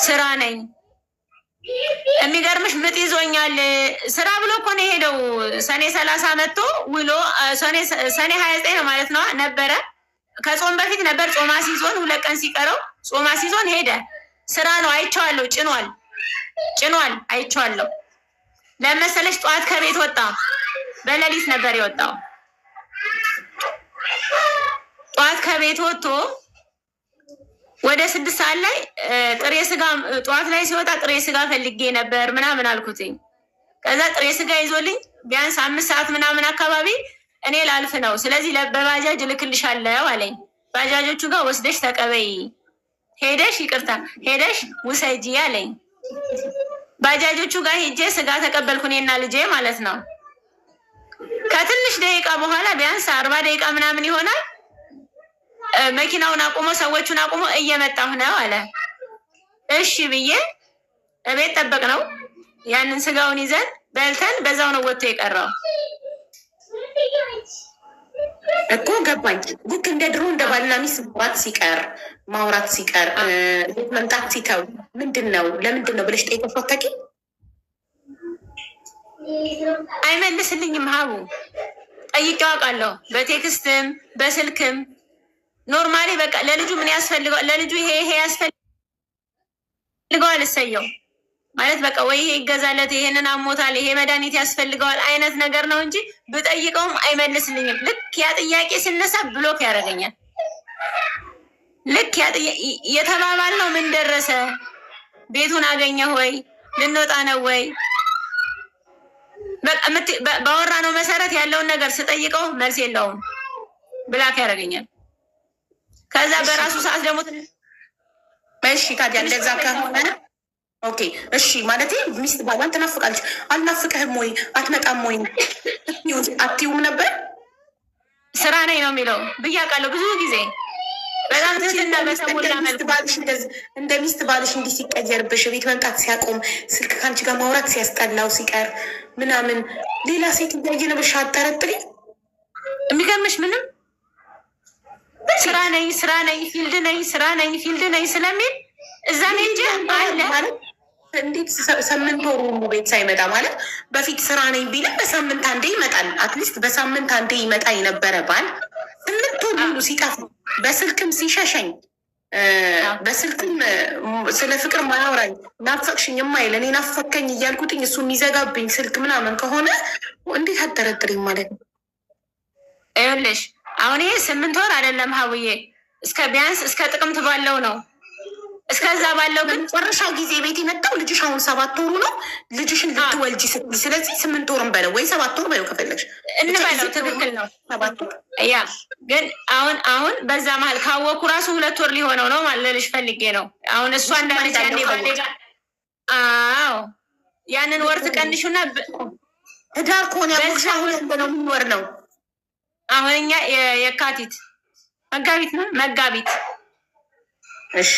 [SPEAKER 1] ስራ ነኝ። የሚገርምሽ ምጥ ይዞኛል ስራ ብሎ እኮ ነው የሄደው። ሰኔ 30 መጥቶ ውሎ ሰኔ 29 ነው ማለት ነው ነበረ። ከጾም በፊት ነበር። ጾማ ሲዞን 2 ቀን ሲቀረው ጾማ ሲዞን ሄደ። ስራ ነው አይቼዋለሁ። ጭኗል አይቼዋለሁ። ለመሰለሽ ጠዋት ከቤት ወጣ። በሌሊት ነበር የወጣው። ጠዋት ከቤት ወጥቶ ወደ 6 ሰዓት ላይ ጥሬ ስጋ ጠዋት ላይ ሲወጣ ጥሬ ስጋ ፈልጌ ነበር ምናምን አልኩትኝ። ከዛ ጥሬ ስጋ ይዞልኝ ቢያንስ 5 ሰዓት ምናምን አካባቢ እኔ ላልፍ ነው፣ ስለዚህ በባጃጅ እልክልሻለሁ አለኝ። ባጃጆቹ ጋር ወስደሽ ተቀበይ፣ ሄደሽ ውሰጂ አለኝ። ባጃጆቹ ጋር ሄጄ ስጋ ተቀበልኩ፣ እኔና ልጄ ማለት ነው። ከትንሽ ደቂቃ በኋላ ቢያንስ 40 ደቂቃ ምናምን ይሆናል መኪናውን አቁሞ ሰዎቹን አቁሞ እየመጣሁ ነው አለ። እሺ ብዬ እቤት ጠበቅ ነው። ያንን ስጋውን ይዘን በልተን በዛው ነው ወጥቶ የቀረው
[SPEAKER 2] እኮ ገባኝ። ልክ እንደ ድሮ እንደ ባልና ሚስት ማውራት ሲቀር መምጣት ሲተው ለምንድን ነው ብለሽ ጠይቀሽ አታውቂ?
[SPEAKER 1] አይመልስልኝም ሀቡ። ጠይቄው አውቃለሁ፣ በቴክስትም በስልክም ኖርማሊ በቃ ለልጁ ምን ያስፈልገዋል፣ ለልጁ ይሄ ያስፈልገዋል፣ እሰየው ማለት በቃ ወይ ይሄ ይገዛለት፣ ይሄንን አሞታል፣ ይሄ መድኃኒት ያስፈልገዋል አይነት ነገር ነው እንጂ ብጠይቀውም አይመልስልኝም። ልክ ያ ጥያቄ ሲነሳ ብሎክ ያደርገኛል። ልክ የተባባልነው ምን ደረሰ፣ ቤቱን አገኘህ ወይ፣ ልንወጣ ነው ወይ? ባወራነው መሰረት ያለውን ነገር ስጠይቀው መልስ የለውም፣ ብላክ ያደርገኛል። ከዛ በራሱ ሰዓት ደግሞ
[SPEAKER 2] እሺ ታዲያ እንደዛ ከሆነ ኦኬ እሺ ማለት ሚስት ባሏን ትናፍቃለች። አልናፍቅህም ወይ አትመጣም ወይ አትይውም ነበር?
[SPEAKER 1] ስራ ነኝ ነው የሚለው ብያውቃለሁ ብዙ ጊዜ። በጣም ትህትና በተሞላ መልኩ
[SPEAKER 2] እንደ ሚስት ባልሽ እንዲህ ሲቀየርብሽ፣ ቤት መምጣት ሲያቆም፣ ስልክ ከአንቺ ጋር ማውራት ሲያስጠላው ሲቀር ምናምን ሌላ ሴት እያየ ነብሽ አጠረጥሪ።
[SPEAKER 1] የሚገርምሽ ምንም ስራ ነኝ ፊልድ ነኝ ስራ ነኝ ፊልድ ነኝ ስለሚል እዛ ነኝ እንጂ አለ
[SPEAKER 2] ማለት እንዴት 8 ወር ሙሉ ቤት ሳይመጣ ማለት በፊት ስራ ነኝ ቢልም በሳምንት አንዴ ይመጣል። አትሊስት በሳምንት አንዴ ይመጣ የነበረ ባል 8 ወር ሙሉ ሲጠፋ በስልክም ሲሸሸኝ በስልክም ስለ ፍቅር ማያወራኝ ናፈቅሽኝ የማይል እኔ ናፈከኝ እያልኩትኝ እሱ የሚዘጋብኝ ስልክ ምናምን ከሆነ እንዴት አጠረጥሪኝ ማለት ነው?
[SPEAKER 1] ይኸውልሽ አሁን ይሄ 8 ወር አይደለም ሀውዬ፣ እስከ ቢያንስ እስከ ጥቅምት ባለው ነው። እስከዛ ባለው ግን
[SPEAKER 2] መጨረሻ ጊዜ ቤት የመጣው ልጅሽ አሁን 7 ወሩ ነው። ልጅሽን ልትወልጂ ስትይ ስለዚህ 8 ወርም በለው ወይ 7 ወር በለው ከፈለግሽ
[SPEAKER 1] እንበለው። ትክክል ነው 7 ወር። ያ ግን አሁን በዛ መሀል ካወኩ ራሱ 2 ወር ሊሆነው ነው ማለልሽ ፈልጌ ነው። አሁን እሷ እንዳለች ያኔ ባሌ ጋር ያንን ወር ትቀንሹና
[SPEAKER 2] ህዳር ከሆነ ያወቅሽ አሁን ነው ምን ወር ነው?
[SPEAKER 1] አሁን እኛ የካቲት መጋቢት ነው መጋቢት።
[SPEAKER 2] እሺ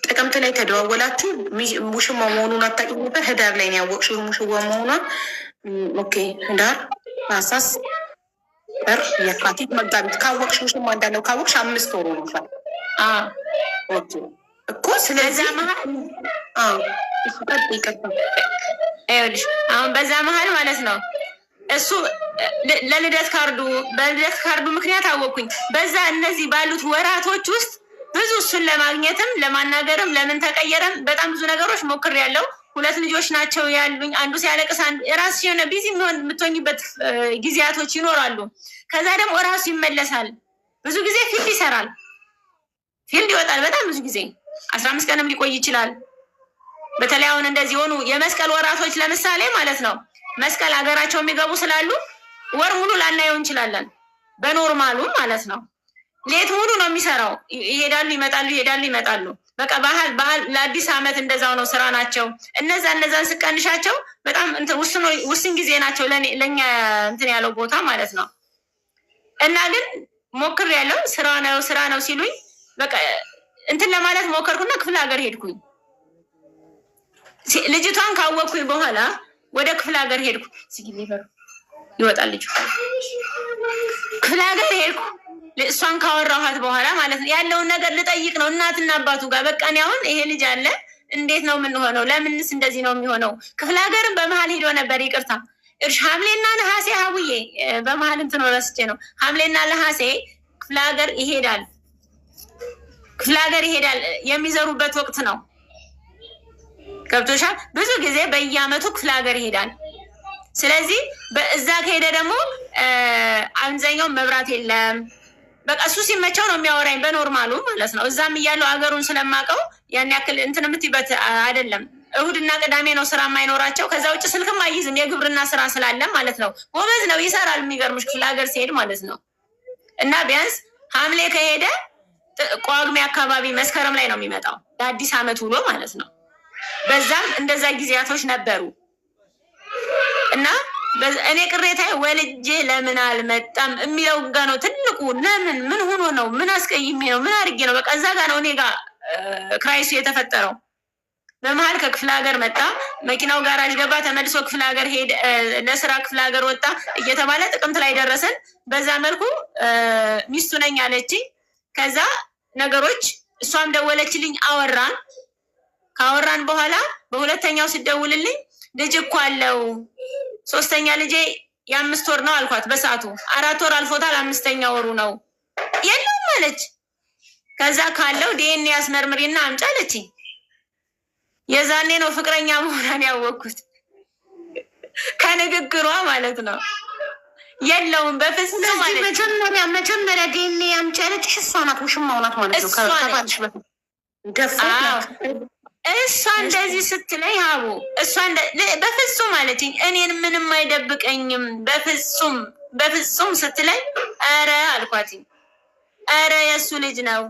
[SPEAKER 2] ጥቅምት ላይ ተደዋወላችሁ። ሙሽማ መሆኑን አታውቂም ነበር? ህዳር ላይ ነው ያወቅሽው ሙሽዋ መሆኗን። ኦኬ ህዳር፣ ታህሳስ፣ ጥር፣ የካቲት፣ መጋቢት ካወቅሽ ሙሽማ እንዳለው ካወቅሽ 5 ወሩ ነው እኮ። ስለዚህ
[SPEAKER 1] ይኸውልሽ አሁን በዛ መሀል ማለት ነው እሱ ለልደት ካርዱ ምክንያት አወቅኩኝ። በዛ እነዚህ ባሉት ወራቶች ውስጥ ብዙ እሱን ለማግኘትም ለማናገርም ለምን ተቀየረም በጣም ብዙ ነገሮች ሞክሬያለሁ። 2 ልጆች ናቸው ያሉኝ። አንዱ ሲያለቅስ ራሱ የሆነ ቢዚ የምትሆኝበት ጊዜያቶች ይኖራሉ። ከዛ ደግሞ ራሱ ይመለሳል። ብዙ ጊዜ ፊልድ ይሰራል፣ ፊልድ ይወጣል። በጣም ብዙ ጊዜ 15 ቀንም ሊቆይ ይችላል። በተለይ አሁን እንደዚህ የሆኑ የመስቀል ወራቶች ለምሳሌ ማለት ነው መስቀል ሀገራቸው የሚገቡ ስላሉ ወር ሙሉ ላናየው እንችላለን። በኖርማሉ ማለት ነው ሌት ሙሉ ነው የሚሰራው። ይሄዳሉ ይመጣሉ፣ ይሄዳሉ ይመጣሉ። በቃ ባህል ለአዲስ ዓመት እንደዛው ነው፣ ስራ ናቸው። እነዛን ስቀንሻቸው በጣም ውስን ጊዜ ናቸው ለእኛ እንትን ያለው ቦታ ማለት ነው። እና ግን ሞክሬያለሁ። ስራ ነው ሲሉኝ በቃ እንትን ለማለት ሞከርኩና ክፍለ ሀገር ሄድኩኝ። ልጅቷን ካወቅኩኝ በኋላ ወደ ክፍለ ሀገር ሄድኩ። ሲግሊቨር ይወጣል ልጁ። ክፍለ ሀገር ሄድኩ። እሷን ካወራኋት በኋላ ማለት ነው ያለውን ነገር ልጠይቅ ነው እናትና አባቱ ጋር። በቃ እኔ አሁን ይሄ ልጅ አለ፣ እንዴት ነው የምንሆነው? ለምንስ እንደዚህ ነው የሚሆነው? ክፍለ ሀገርም በመሀል ሄዶ ነበር። ይቅርታ ሐምሌና ነሐሴ ሀቡዬ በመሀል እንትን ረስቼ ነው። ሐምሌና ነሐሴ ክፍለ ሀገር ይሄዳል። የሚዘሩበት ወቅት ነው። ገብቶሻል? ብዙ ጊዜ በየአመቱ ክፍለ ሀገር ይሄዳል። ስለዚህ በእዛ ከሄደ ደግሞ አብዛኛው መብራት የለም። በቃ እሱ ሲመቸው ነው የሚያወራኝ በኖርማሉ ማለት ነው። እዛም እያለው ሀገሩን ስለማውቀው ያን ያክል እንትን የምትይበት አይደለም። እሁድና ቅዳሜ ነው ስራ የማይኖራቸው። ከዛ ውጭ ስልክም አይይዝም የግብርና ስራ ስላለ ማለት ነው። ጎበዝ ነው፣ ይሰራል። የሚገርምሽ ክፍለ ሀገር ሲሄድ ማለት ነው። እና ቢያንስ ሐምሌ ከሄደ ቋግሜ አካባቢ መስከረም ላይ ነው የሚመጣው ለአዲስ አመት ውሎ ማለት ነው። በዛም እንደዛ ጊዜያቶች ነበሩ። እና እኔ ቅሬታ ወልጄ ለምን አልመጣም የሚለው ጋ ነው ትልቁ። ለምን ምን ሆኖ ነው? ምን አስቀይሜ ነው? ምን አድርጌ ነው? በቃ እዛ ጋ ነው እኔ ጋ ክራይሱ የተፈጠረው። በመሀል ከክፍለ ሀገር መጣ፣ መኪናው ጋራጅ ገባ፣ ተመልሶ ክፍለ ሀገር ሄደ፣ ለስራ ክፍለ ሀገር ወጣ እየተባለ ጥቅምት ላይ ደረሰን። በዛ መልኩ ሚስቱ ነኝ አለችኝ። ከዛ ነገሮች እሷም ደወለችልኝ፣ ካወራን በኋላ በሁለተኛው ስደውልልኝ ልጅ እኮ አለው 3ኛ ልጄ የ5 ወር ነው አልኳት። በሰዓቱ 4 ወር አልፎታል፣ 5ኛ ወሩ ነው። የለውም አለች። ከዛ ካለው ዲኤንኤ አስመርምሪና አምጪ አለችኝ። የዛኔ ነው ፍቅረኛ መሆኗን ያወቅኩት ከንግግሯ ማለት ነው። የለውም በፍጹም ማለት
[SPEAKER 2] መጀመሪያ ዲኤንኤ አምጪ አለችሽ። እሷ ናት ውሽማው ናት ማለት ነው።
[SPEAKER 1] እሷ እንደዚህ ስትለኝ ሀቡ እሷ በፍጹም አለችኝ። እኔን ምንም አይደብቀኝም በፍጹም ስትለኝ ኧረ አልኳትኝ። ኧረ የእሱ ልጅ ነው፣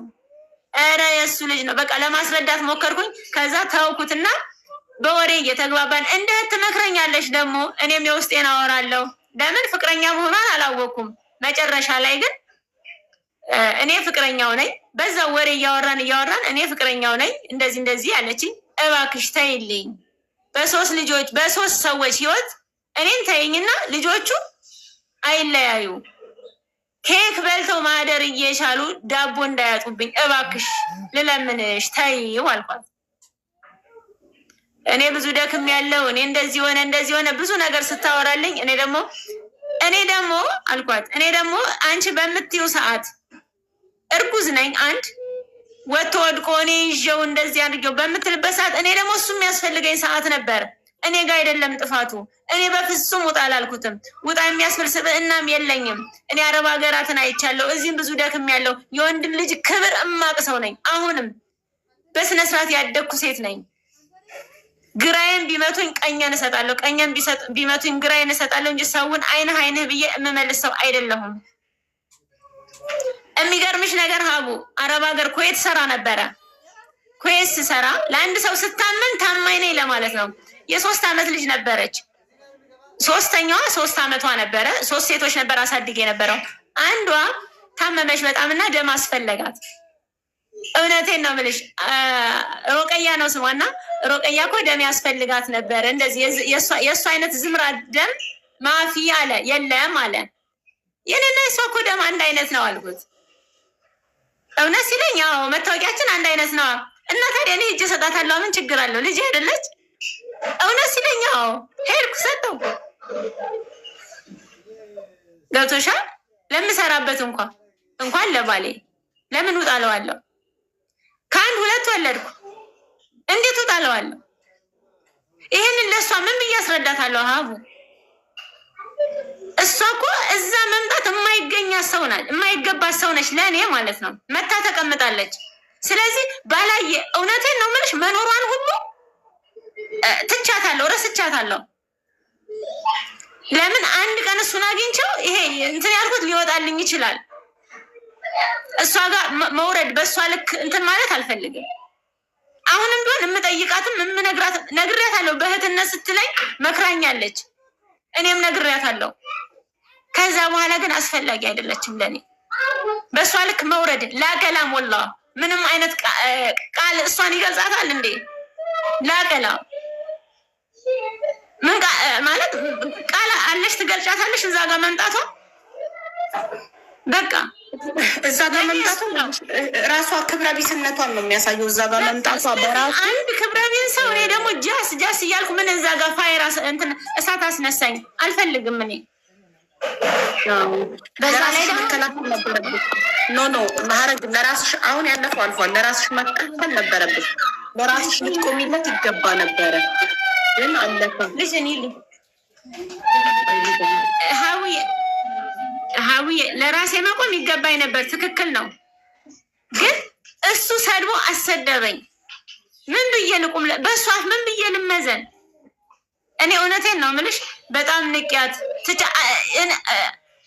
[SPEAKER 1] ኧረ የእሱ ልጅ ነው። በቃ ለማስረዳት ሞከርኩኝ። ከዛ ተውኩትና በወሬ እየተግባባን እንዴት ትመክረኛለች ደግሞ እኔም የውስጤን አወራለሁ። ለምን ፍቅረኛ መሆኗን አላወቅኩም። መጨረሻ ላይ ግን እኔ ፍቅረኛው ነኝ። በዛ ወሬ እያወራን እኔ ፍቅረኛው ነኝ እንደዚህ አለችኝ። እባክሽ ተይልኝ፣ በሶስት ሰዎች ህይወት እኔን ተይኝና ልጆቹ አይለያዩ፣ ኬክ በልተው ማደር እየቻሉ ዳቦ እንዳያጡብኝ እባክሽ ልለምንሽ ተይው አልኳት። እኔ ብዙ ደክም ያለው እኔ እንደዚህ ሆነ ብዙ ነገር ስታወራልኝ እኔ ደግሞ አልኳት እኔ ደግሞ አንቺ በምትዩ ሰዓት እርጉዝ ነኝ። አንድ ወጥቶ ወድቆ እኔ ይዤው እንደዚህ አድርጌው በምትልበት ሰዓት እኔ ደግሞ እሱ የሚያስፈልገኝ ሰዓት ነበር። እኔ ጋር አይደለም ጥፋቱ። እኔ በፍጹም ውጣ አላልኩትም። ውጣ የሚያስብል ስብዕናም የለኝም። እኔ አረብ ሀገራትን አይቻለሁ። እዚህም ብዙ ደክም ያለው የወንድም ልጅ ክብር እማቅ ሰው ነኝ። አሁንም በስነስርዓት ያደግኩ ሴት ነኝ። ግራዬን ቢመቱኝ ቀኘን እሰጣለሁ፣ ቀኘን ቢመቱኝ ግራዬን እሰጣለሁ እንጂ ሰውን አይንህ ብዬ የምመልስ ሰው አይደለሁም። የሚገርምሽ ነገር ሀቡ አረብ ሀገር ኩዌት ሰራ ነበረ። ኩዌት ስሰራ ለአንድ ሰው ስታመን ታማኝ ነኝ ለማለት ነው። የ3 ዓመት ልጅ ነበረች። ሶስተኛዋ 3 ዓመቷ ነበረ። 3 ሴቶች ነበር አሳድግ የነበረው። አንዷ ታመመች በጣምና ደም አስፈለጋት። እውነቴን ነው የምልሽ፣ ሮቀያ ነው ስሟና ሮቀያ እኮ ደም ያስፈልጋት ነበር። እንደዚህ የእሱ አይነት ዝምራ ደም ማፊ አለ የለም አለ። የኔና የሷ እኮ ደም አንድ አይነት ነው አልኩት። እውነት ሲለኝ ያው መታወቂያችን አንድ አይነት ነው እና ታዲያ እኔ ሂጅ እሰጣታለሁ ምን ችግር አለው? ልጅ አይደለች? እውነት ሲለኝ ያው ሄድኩ ሰጠው። ገብቶሻል? ለምሰራበት እንኳን ለባሌ ለምን ውጣለዋለሁ? ከአንድ 2 ወለድኩ። እንዴት ውጣለዋለሁ? ይሄንን ለእሷ ምን ብዬ አስረዳታለሁ? ሀቡ እሷ እኮ እዛ መምጣት የማይገኛት ሰው ናት፣ የማይገባት ሰው ነች ለእኔ ማለት ነው። መታ ተቀምጣለች። ስለዚህ ባላየ እውነቴን ነው የምልሽ መኖሯን ሁሉ ትቻታለሁ፣ ረስቻታለሁ። ለምን አንድ ቀን እሱን አግኝቸው ይሄ እንትን ያልኩት ሊወጣልኝ ይችላል። እሷ ጋር መውረድ በእሷ ልክ እንትን ማለት አልፈልግም። አሁንም ቢሆን የምጠይቃትም ነግሬያታለሁ። በእህትነት ስትለኝ መክራኛለች፣ እኔም ነግሬያታለሁ። ከዛ በኋላ ግን አስፈላጊ አይደለችም ለኔ በእሷ ልክ መውረድ። ላቀላም ወላ ምንም አይነት ቃል እሷን ይገልጻታል እንዴ? ላቀላ ምን ማለት ቃል አለሽ ትገልጫታለሽ። እዛ ጋር መምጣቷ በቃ እዛ ጋር መምጣቷ ራሷ ክብረ ቢስነቷን ነው የሚያሳየው። እዛ ጋር መምጣቷ በራሱ አንድ ክብረ ቢስ ሰው። እኔ ደግሞ ጃስ እያልኩ ምን እዛ ጋር ፋይር እንትን እሳት አስነሳኝ አልፈልግም እኔ። በዛ ላይ መከላከል ነበረብሽ። ኖ ማረግ ለራስሽ አሁን ያለፈው አልፏል። ለራስሽ መከላከል ነበረብሽ። ለራስሽ ልትቆሚለት ይገባ ነበረ፣ ግን አለፈ። ልጅን ይልኝ ሀዊ ለራሴ መቆም ይገባኝ ነበር። ትክክል ነው። ግን እሱ ሰድቦ አሰደበኝ። ምን ብዬ ልቁም? በእሷ ምን ብዬ ልመዘን? እኔ እውነቴን ነው የምልሽ በጣም ንቅያት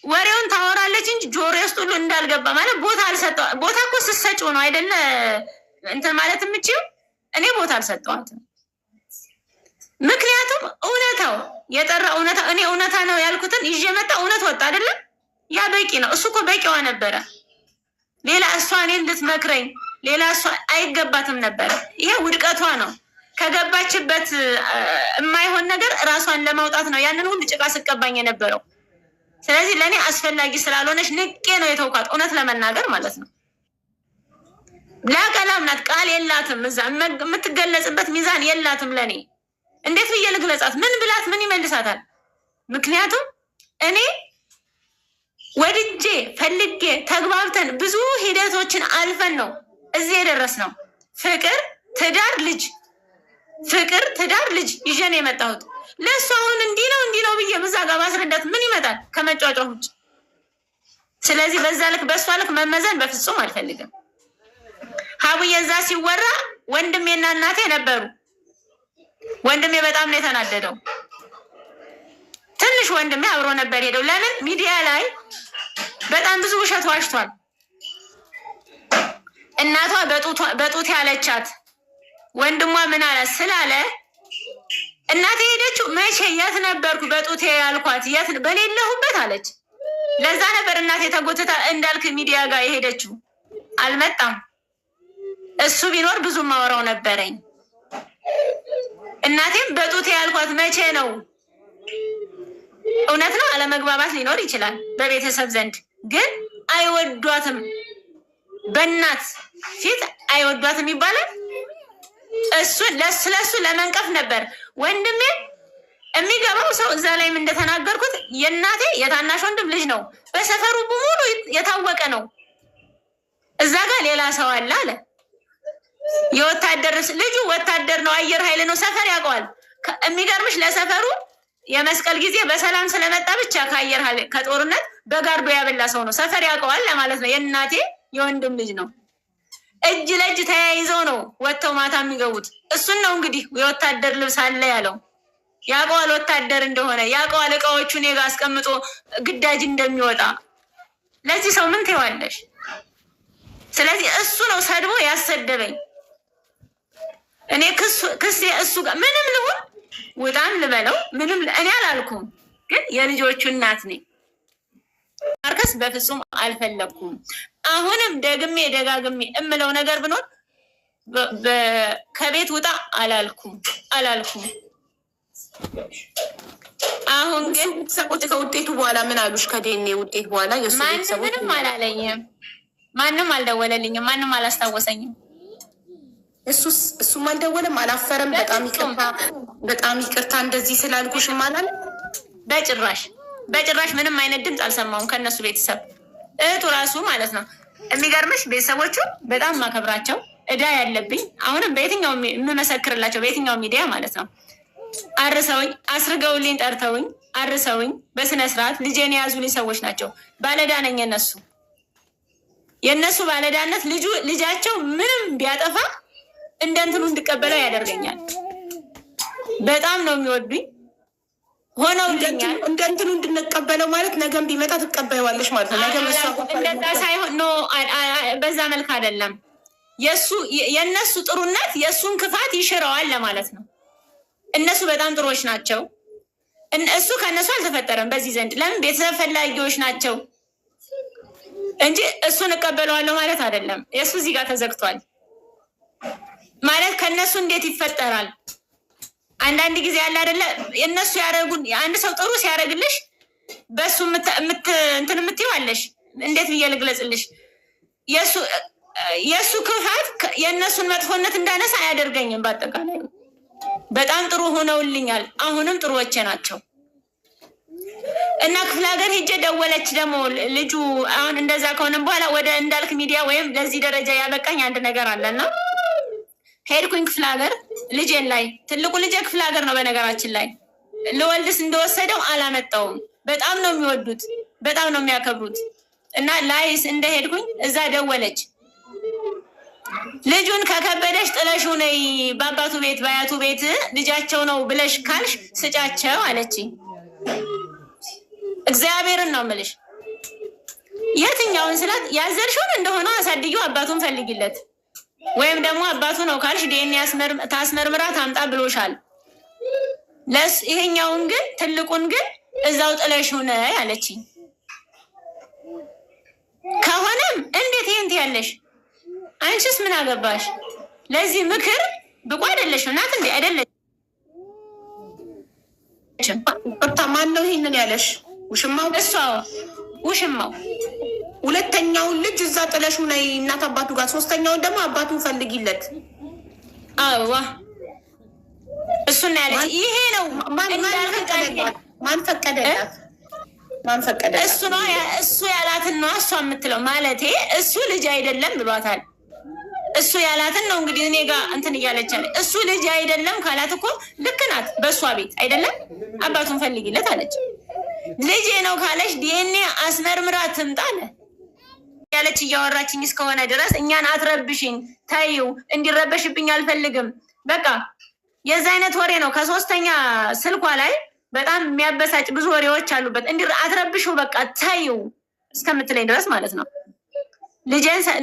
[SPEAKER 1] ወሬውን ታወራለች እንጂ ጆሮ ውስጥ ሁሉ እንዳልገባ ማለት ቦታ አልሰጠዋ። ቦታ እኮ ስትሰጪው ነው አይደለ እንትን ማለት የምችው። እኔ ቦታ አልሰጠዋትም። ምክንያቱም እውነታው የጠራ እውነታው እኔ እውነታ ነው ያልኩትን ይዤ መጣ። እውነት ወጣ አይደለም? ያ በቂ ነው። እሱ እኮ በቂዋ ነበረ። ሌላ እሷ እኔን እንድትመክረኝ ሌላ እሷ አይገባትም ነበረ። ይሄ ውድቀቷ ነው። ከገባችበት የማይሆን ነገር ራሷን ለማውጣት ነው ያንን ሁሉ ጭቃ ስቀባኝ የነበረው። ስለዚህ ለእኔ አስፈላጊ ስላልሆነች ንቄ ነው የተውኳት፣ እውነት ለመናገር ማለት ነው። ላቀላም ናት፣ ቃል የላትም። እዛ የምትገለጽበት ሚዛን የላትም። ለእኔ እንዴት ብዬ ልግለጻት? ምን ብላት ምን ይመልሳታል? ምክንያቱም እኔ ወድጄ ፈልጌ ተግባብተን ብዙ ሂደቶችን አልፈን ነው እዚህ የደረስነው። ፍቅር፣ ትዳር፣ ልጅ ይዤ ነው የመጣሁት። ለእሱ አሁን እንዲህ ነው ብዬ በዛ ጋር ማስረዳት ምን ይመጣል ከመጫጫ ውጭ? ስለዚህ በዛ ልክ በእሷ ልክ መመዘን በፍጹም አልፈልግም። ሀቡዬ እዛ ሲወራ ወንድሜና እናቴ ነበሩ። ወንድሜ በጣም ነው የተናደደው። ትንሽ ወንድሜ አብሮ ነበር ሄደው። ለምን ሚዲያ ላይ በጣም ብዙ ውሸት ዋሽቷል። እናቷ በጡት ያለቻት ወንድሟ ምን አላት ስላለ እናቴ ሄደችው። መቼ የት ነበርኩ በጡቴ ያልኳት የት በሌለሁበት አለች። ለዛ ነበር እናቴ ተጎትታ እንዳልክ ሚዲያ ጋር የሄደችው። አልመጣም። እሱ ቢኖር ብዙ ማወራው ነበረኝ። እናቴም በጡቴ ያልኳት መቼ ነው? እውነት ነው፣ አለመግባባት ሊኖር ይችላል በቤተሰብ ዘንድ፣ ግን አይወዷትም። በእናት ፊት አይወዷትም ይባላል። ስለሱ ለመንቀፍ ነበር ወንድሜ። የሚገባው ሰው እዛ ላይም እንደተናገርኩት የእናቴ የታናሽ ወንድም ልጅ ነው። በሰፈሩ በሙሉ የታወቀ ነው። እዛ ጋር ሌላ ሰው አለ አለ። የወታደር ልጁ ወታደር ነው፣ አየር ኃይል ነው፣ ሰፈር ያውቀዋል። የሚገርምሽ ለሰፈሩ የመስቀል ጊዜ በሰላም ስለመጣ ብቻ ከአየር ኃይል ከጦርነት በጋርዶ ያበላ ሰው ነው። ሰፈር ያውቀዋል ለማለት ነው። የእናቴ የወንድም ልጅ ነው። እጅ ለእጅ ተያይዘው ነው ወጥተው ማታ የሚገቡት። እሱን ነው እንግዲህ የወታደር ልብስ አለ ያለው። ያውቀዋል ወታደር እንደሆነ ያውቀዋል። እቃዎቹን እኔ ጋ አስቀምጦ ግዳጅ እንደሚወጣ። ለዚህ ሰው ምን ትይዋለሽ? ስለዚህ እሱ ነው ሰድቦ ያሰደበኝ። እኔ ክስ እሱ ጋር ምንም ልሁን ውጣም ልበለው ምንም እኔ አላልኩም፣ ግን የልጆቹ እናት ነኝ። ማርከስ በፍጹም አልፈለኩም። አሁንም ደግሜ ደጋግሜ እምለው ነገር ብኖር ከቤት ውጣ አላልኩም። አሁን ግን
[SPEAKER 2] ሰዎች ከውጤቱ በኋላ ምን አሉሽ? ከዴኔ ውጤት በኋላ የሱ ቤተሰቦች
[SPEAKER 1] ምንም አላለኝም። ማንም አልደወለልኝም። ማንም አላስታወሰኝም።
[SPEAKER 2] እሱም አልደወለም፣ አላፈረም። በጣም ይቅርታ እንደዚህ ስላልኩሽ ማላል። በጭራሽ ምንም አይነት ድምፅ አልሰማሁም ከእነሱ ቤተሰብ። እህቱ ራሱ ማለት ነው። የሚገርምሽ ቤተሰቦቹ በጣም ማከብራቸው እዳ ያለብኝ አሁንም በየትኛው የምመሰክርላቸው በየትኛው ሚዲያ ማለት ነው። አርሰውኝ አስርገውልኝ ጠርተውኝ አርሰውኝ በስነ ስርዓት ልጄን የያዙልኝ ሰዎች ናቸው። ባለዳ ነኝ። የእነሱ ባለዳነት ልጃቸው ምንም ቢያጠፋ እንደ እንትኑ እንድቀበለው ያደርገኛል። በጣም ነው የሚወዱኝ ሆነው ልኛል። እንደ እንትኑ እንድንቀበለው ማለት ነገም ቢመጣ ትቀበይዋለሽ ማለት ነው።
[SPEAKER 1] እንደዛ ሳይሆን በዛ መልክ አይደለም። የእነሱ ጥሩነት የእሱን ክፋት ይሽረዋል ለማለት ነው። እነሱ በጣም ጥሩዎች ናቸው። እሱ ከእነሱ አልተፈጠረም በዚህ ዘንድ። ለምን ቤተሰብ ፈላጊዎች ናቸው እንጂ እሱን እቀበለዋለሁ ማለት አይደለም። የእሱ እዚህ ጋር ተዘግቷል ማለት ከእነሱ እንዴት ይፈጠራል? አንዳንድ ጊዜ ያለ አይደለ እነሱ ያደረጉን አንድ ሰው ጥሩ ሲያደርግልሽ በእሱ እንትን የምትይዋለሽ። እንዴት ብዬ ልግለጽልሽ? የእሱ ክፋት የእነሱን መጥፎነት እንዳነሳ አያደርገኝም። በአጠቃላይ በጣም ጥሩ ሆነውልኛል። አሁንም ጥሩዎቼ ናቸው። እና ክፍለ ሀገር ሄጄ ደወለች ደግሞ ልጁ። አሁን እንደዛ ከሆነም በኋላ ወደ እንዳልክ ሚዲያ ወይም ለዚህ ደረጃ ያበቃኝ አንድ ነገር አለና ሄድኩኝ ክፍለ ሀገር ልጄን ላይ። ትልቁ ልጄ ክፍለ ሀገር ነው በነገራችን ላይ። ልወልድስ እንደወሰደው አላመጣውም። በጣም ነው የሚወዱት፣ በጣም ነው የሚያከብሩት። እና ላይስ እንደሄድኩኝ እዛ ደወለች። ልጁን ከከበደሽ ጥለሽው ነይ በአባቱ ቤት በአያቱ ቤት ልጃቸው ነው ብለሽ ካልሽ ስጫቸው አለችኝ። እግዚአብሔርን ነው የምልሽ። የትኛውን ስላት ያዘርሽውን እንደሆነ አሳድጊው አባቱን ፈልጊለት፣ ወይም ደግሞ አባቱ ነው ካልሽ ዲኤንኤ ታስመርምራ ታምጣ ብሎሻል። ይሄኛውን ግን ትልቁን ግን እዛው ጥለሽው ነይ አለችኝ። ከሆነም እንዴት ይሄን ትያለሽ? አንቺስ ምን አገባሽ? ለዚህ ምክር ብቁ አይደለሽም። ናት እንዴ አይደለችም?
[SPEAKER 2] ማን ነው ይሄንን ያለሽ? ውሽማው?
[SPEAKER 1] እሷ ውሽማው።
[SPEAKER 2] ሁለተኛውን ልጅ እዛ ጥለሹ ነይ እናት አባቱ ጋር፣ ሶስተኛውን ደግሞ አባቱን ፈልጊለት።
[SPEAKER 1] አዋ እሱን ያለች ይሄ ነው።
[SPEAKER 2] ማን ፈቀደላት?
[SPEAKER 1] እሱ ነው። እሱ ያላትን ነው እሷ የምትለው። ማለቴ እሱ ልጅ አይደለም ብሏታል። እሱ ያላትን ነው እንግዲህ እኔ ጋር እንትን እያለች አለ። እሱ ልጅ አይደለም ካላት እኮ ልክ ናት። በእሷ ቤት አይደለም አባቱን ፈልጊለት አለች። ልጄ ነው ካለች ዲኤንኤ አስመርምራ ትምጣ አለ። ያለች እያወራችኝ እስከሆነ ድረስ እኛን አትረብሽኝ፣ ተይው፣ እንዲረበሽብኝ አልፈልግም። በቃ የዛ አይነት ወሬ ነው። ከሶስተኛ ስልኳ ላይ በጣም የሚያበሳጭ ብዙ ወሬዎች አሉበት። አትረብሹ፣ በቃ ተይው እስከምትለኝ ድረስ ማለት ነው።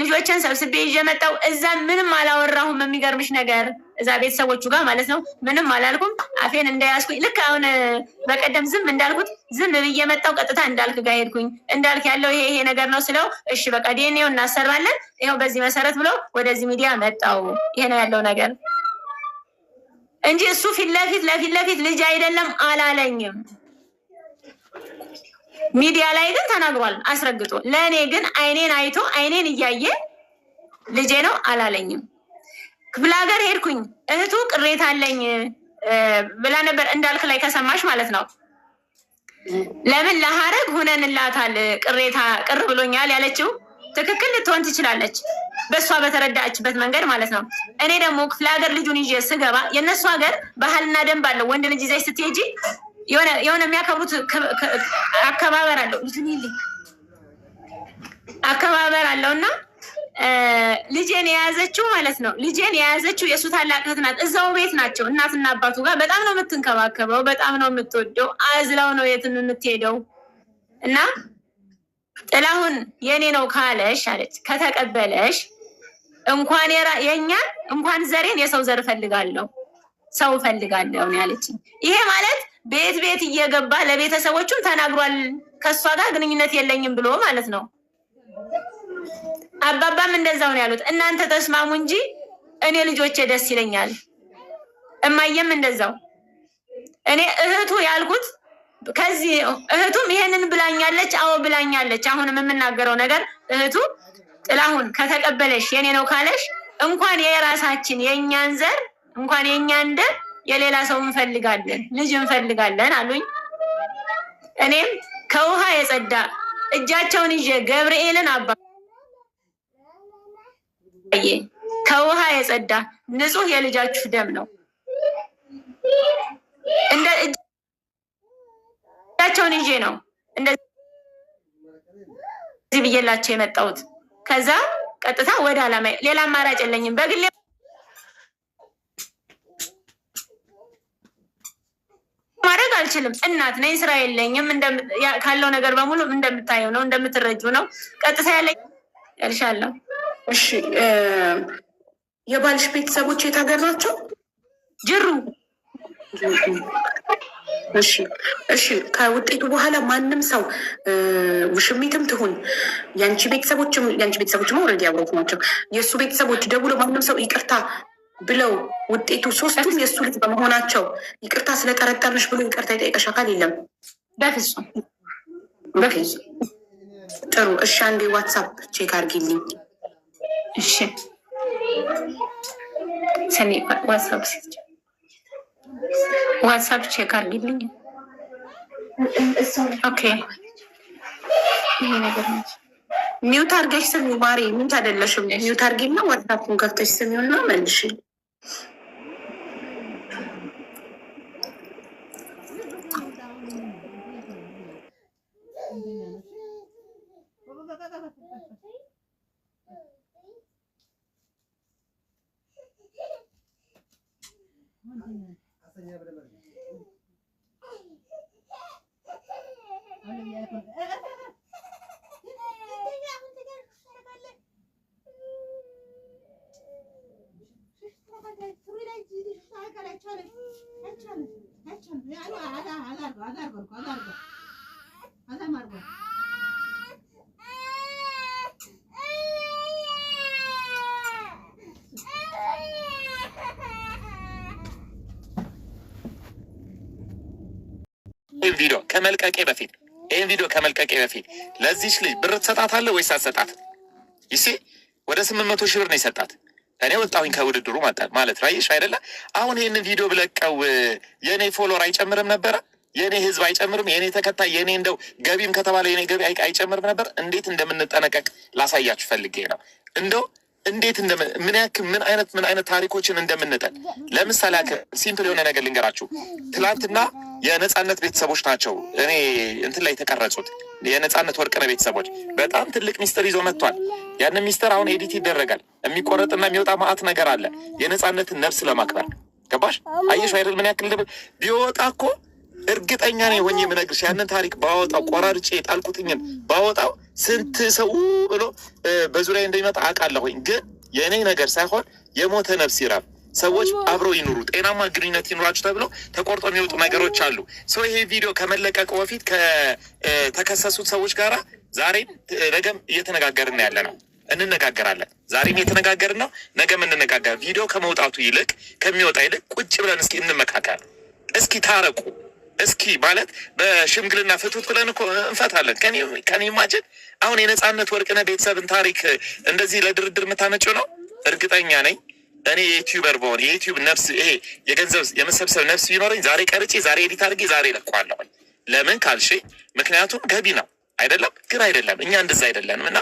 [SPEAKER 1] ልጆችን ሰብስቤ ይዤ መጣሁ። እዛ ምንም አላወራሁም። የሚገርምሽ ነገር እዛ ቤተሰቦቹ ጋር ማለት ነው ምንም አላልኩም። አፌን እንዳያስኩኝ ልክ አሁን በቀደም ዝም እንዳልኩት ዝም ብዬ መጣሁ። ቀጥታ እንዳልክ ጋር ሄድኩኝ። እንዳልክ ያለው ይሄ ነገር ነው ስለው እሺ በቃ ዲኤንኤው እናሰራለን፣ ይኸው በዚህ መሰረት ብሎ ወደዚህ ሚዲያ መጣሁ። ይሄ ነው ያለው ነገር እንጂ እሱ ፊት ለፊት ልጅ አይደለም አላለኝም። ሚዲያ ላይ ግን ተናግሯል አስረግጦ። ለእኔ ግን አይኔን አይቶ አይኔን እያየ ልጄ ነው አላለኝም። ክፍለ ሀገር ሄድኩኝ። እህቱ ቅሬታ አለኝ ብላ ነበር እንዳልክ ላይ ከሰማሽ ማለት ነው። ለምን ለሀረግ ሁነንላታል ቅሬታ ቅር ብሎኛል ያለችው ትክክል ልትሆን ትችላለች፣ በእሷ በተረዳችበት መንገድ ማለት ነው። እኔ ደግሞ ክፍለ ሀገር ልጁን ይዤ ስገባ የእነሱ ሀገር ባህልና ደንብ አለው። ወንድ ልጅ ይዘሽ ስትሄጂ የሆነ የሚያከብሩት አከባበር አለው። አከባበር አለው እና ልጄን የያዘችው ማለት ነው። ልጄን የያዘችው የእሱ ታላቅ እህት ናት። እዛው ቤት ናቸው እናትና አባቱ ጋር። በጣም ነው የምትንከባከበው፣ በጣም ነው የምትወደው። አዝላው ነው የትም የምትሄደው እና ጥላሁን የኔ ነው ካለሽ አለች፣ ከተቀበለሽ እንኳን የእኛን እንኳን ዘሬን የሰው ዘር እፈልጋለሁ፣ ሰው እፈልጋለሁ ያለችኝ። ይሄ ማለት ቤት እየገባ ለቤተሰቦቹም ተናግሯል። ከእሷ ጋር ግንኙነት የለኝም ብሎ ማለት ነው። አባባም እንደዛው ነው ያሉት። እናንተ ተስማሙ እንጂ እኔ ልጆቼ ደስ ይለኛል። እማየም እንደዛው። እኔ እህቱ ያልኩት ከዚህ እህቱም ይሄንን ብላኛለች። አዎ ብላኛለች። አሁንም የምናገረው ነገር እህቱ ጥላሁን ከተቀበለሽ የኔ ነው ካለሽ እንኳን የራሳችን የእኛን ዘር እንኳን የእኛን ደም የሌላ ሰው እንፈልጋለን፣ ልጅ እንፈልጋለን አሉኝ። እኔም ከውሃ የጸዳ እጃቸውን ይዤ ገብርኤልን አባዬ ከውሃ የጸዳ ንጹህ የልጃችሁ ደም ነው እንደ እጃቸውን ይዤ ነው እንደዚህ ብዬላቸው የመጣሁት። ከዛ ቀጥታ ወደ አላማ ሌላ አማራጭ የለኝም። በግሌ ማድረግ አልችልም። እናት ነኝ፣ ስራ የለኝም። ካለው ነገር በሙሉ እንደምታየው ነው፣ እንደምትረጁ ነው። ቀጥታ ያለኝ እልሻለሁ።
[SPEAKER 2] እሺ፣ የባልሽ ቤተሰቦች የት ሀገር ናቸው?
[SPEAKER 1] ጅሩ።
[SPEAKER 2] እሺ ከውጤቱ በኋላ ማንም ሰው ውሽሚትም ትሁን የአንቺ ቤተሰቦችም ኦልሬዲ አብረው ናቸው። የእሱ ቤተሰቦች ደውሎ ማንም ሰው ይቅርታ ብለው ውጤቱ ሶስቱም የእሱ ልጅ በመሆናቸው ይቅርታ ስለጠረጠርንሽ ብሎ ይቅርታ የጠየቀሽ አካል የለም?
[SPEAKER 1] በፍጹም።
[SPEAKER 2] ጥሩ። እሺ አንዴ ዋትሳፕ ቼክ አድርጊልኝ።
[SPEAKER 1] እሺ ሰኔ ዋትሳፕ ቼክ አድርጊልኝ። ኦኬ
[SPEAKER 2] ሚውት አድርገሽ ስሚው ማሪ። ሚውት አይደለሽም። ሚውት አድርጊና ዋትሳፑን ከፍተሽ ስሚውና መልሽ።
[SPEAKER 3] ይህን ቪዲዮ ከመልቀቄ በፊት ለዚች ልጅ ብር ትሰጣታለህ ወይስ አትሰጣት? ይሴ ወደ 800 ሺህ ብር ነው የሰጣት። እኔ ወጣሁኝ ከውድድሩ ማለት ራይሽ አይደለ? አሁን ይህንን ቪዲዮ ብለቀው የእኔ ፎሎወር አይጨምርም ነበረ? የእኔ ህዝብ አይጨምርም? የእኔ ተከታይ የእኔ እንደው ገቢም ከተባለ የእኔ ገቢ አይጨምርም ነበር? እንዴት እንደምንጠነቀቅ ላሳያችሁ ፈልጌ ነው። እንደው እንዴት ምን አይነት ታሪኮችን እንደምንጠል ለምሳሌ ሲምፕል የሆነ ነገር ልንገራችሁ። ትላንትና የነጻነት ቤተሰቦች ናቸው እኔ እንትን ላይ የተቀረጹት የነጻነት ወርቅነህ ቤተሰቦች በጣም ትልቅ ሚስጥር ይዞ መጥቷል። ያንን ሚስጥር አሁን ኤዲት ይደረጋል። የሚቆረጥና የሚወጣ ማአት ነገር አለ። የነጻነትን ነፍስ ለማክበር ገባሽ? አየሽ አይደል? ምን ያክል ቢወጣ እኮ እርግጠኛ ነኝ ሆኜ የምነግርሽ ያንን ታሪክ ባወጣው ቆራርጬ የጣልኩትኝን ባወጣው ስንት ሰው ብሎ በዙሪያ እንደሚመጣ አውቃለሁኝ። ግን የእኔ ነገር ሳይሆን የሞተ ነፍስ ይራብ፣ ሰዎች አብረው ይኑሩ፣ ጤናማ ግንኙነት ይኑራችሁ ተብሎ ተቆርጦ የሚወጡ ነገሮች አሉ። ሰው ይሄ ቪዲዮ ከመለቀቁ በፊት ከተከሰሱት ሰዎች ጋራ ዛሬም ነገም እየተነጋገርን ያለ ነው። እንነጋገራለን። ዛሬም እየተነጋገርን ነው፣ ነገም እንነጋገር። ቪዲዮ ከመውጣቱ ይልቅ ከሚወጣ ይልቅ ቁጭ ብለን እስኪ እንመካከል፣ እስኪ ታረቁ፣ እስኪ ማለት በሽምግልና ፍቱት ብለን እኮ እንፈታለን። ከኔ ማጀት አሁን የነጻነት ወርቅነህ ቤተሰብን ታሪክ እንደዚህ ለድርድር የምታመጪው ነው። እርግጠኛ ነኝ እኔ የዩቲዩበር በሆን የዩቲዩብ ነፍስ ይሄ የገንዘብ የመሰብሰብ ነፍስ ቢኖረኝ ዛሬ ቀርጬ ዛሬ ኤዲት አድርጌ ዛሬ ለቋለሁ። ለምን ካልሽ ምክንያቱም ገቢ ነው አይደለም? ግን አይደለም፣ እኛ እንደዛ አይደለንም። እና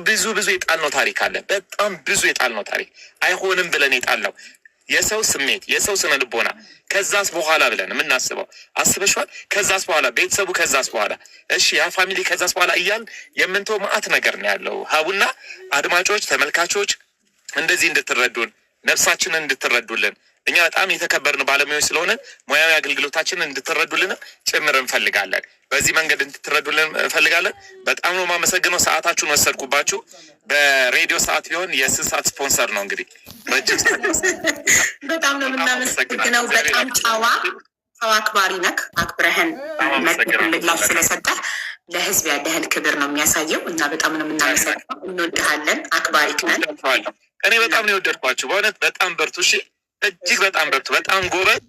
[SPEAKER 3] ብዙ የጣልነው ታሪክ አለ። በጣም ብዙ የጣልነው ታሪክ አይሆንም ብለን የጣልነው የሰው ስሜት የሰው ስነ ልቦና ከዛስ በኋላ ብለን የምናስበው አስበሽዋል? ከዛስ በኋላ ቤተሰቡ ከዛስ በኋላ እሺ ያ ፋሚሊ ከዛስ በኋላ እያልን የምንተው ማአት ነገር ነው ያለው። ሀቡና አድማጮች ተመልካቾች እንደዚህ እንድትረዱን ነፍሳችንን እንድትረዱልን እኛ በጣም የተከበርን ባለሙያዎች ስለሆነ ሙያዊ አገልግሎታችንን እንድትረዱልን ጭምር እንፈልጋለን። በዚህ መንገድ እንድትረዱልን እንፈልጋለን። በጣም ነው የማመሰግነው። ሰዓታችሁን ወሰድኩባችሁ። በሬዲዮ ሰዓት ቢሆን የ6 ሰዓት ስፖንሰር ነው እንግዲህ ረጅም
[SPEAKER 2] በጣም ነው የምናመሰግነው። በጣም ጨዋ ሰው አክባሪ ነክ አክብረህን ምላሽ ስለሰጠህ ለህዝብ ያለህን ክብር ነው የሚያሳየው እና በጣም ነው የምናመሰግነው። እንወድሃለን፣ አክባሪክ ነን።
[SPEAKER 3] እኔ በጣም ነው የወደድኳችሁ በእውነት። በጣም በርቱ። እሺ እጅግ በጣም በርቱ። በጣም ጎበዝ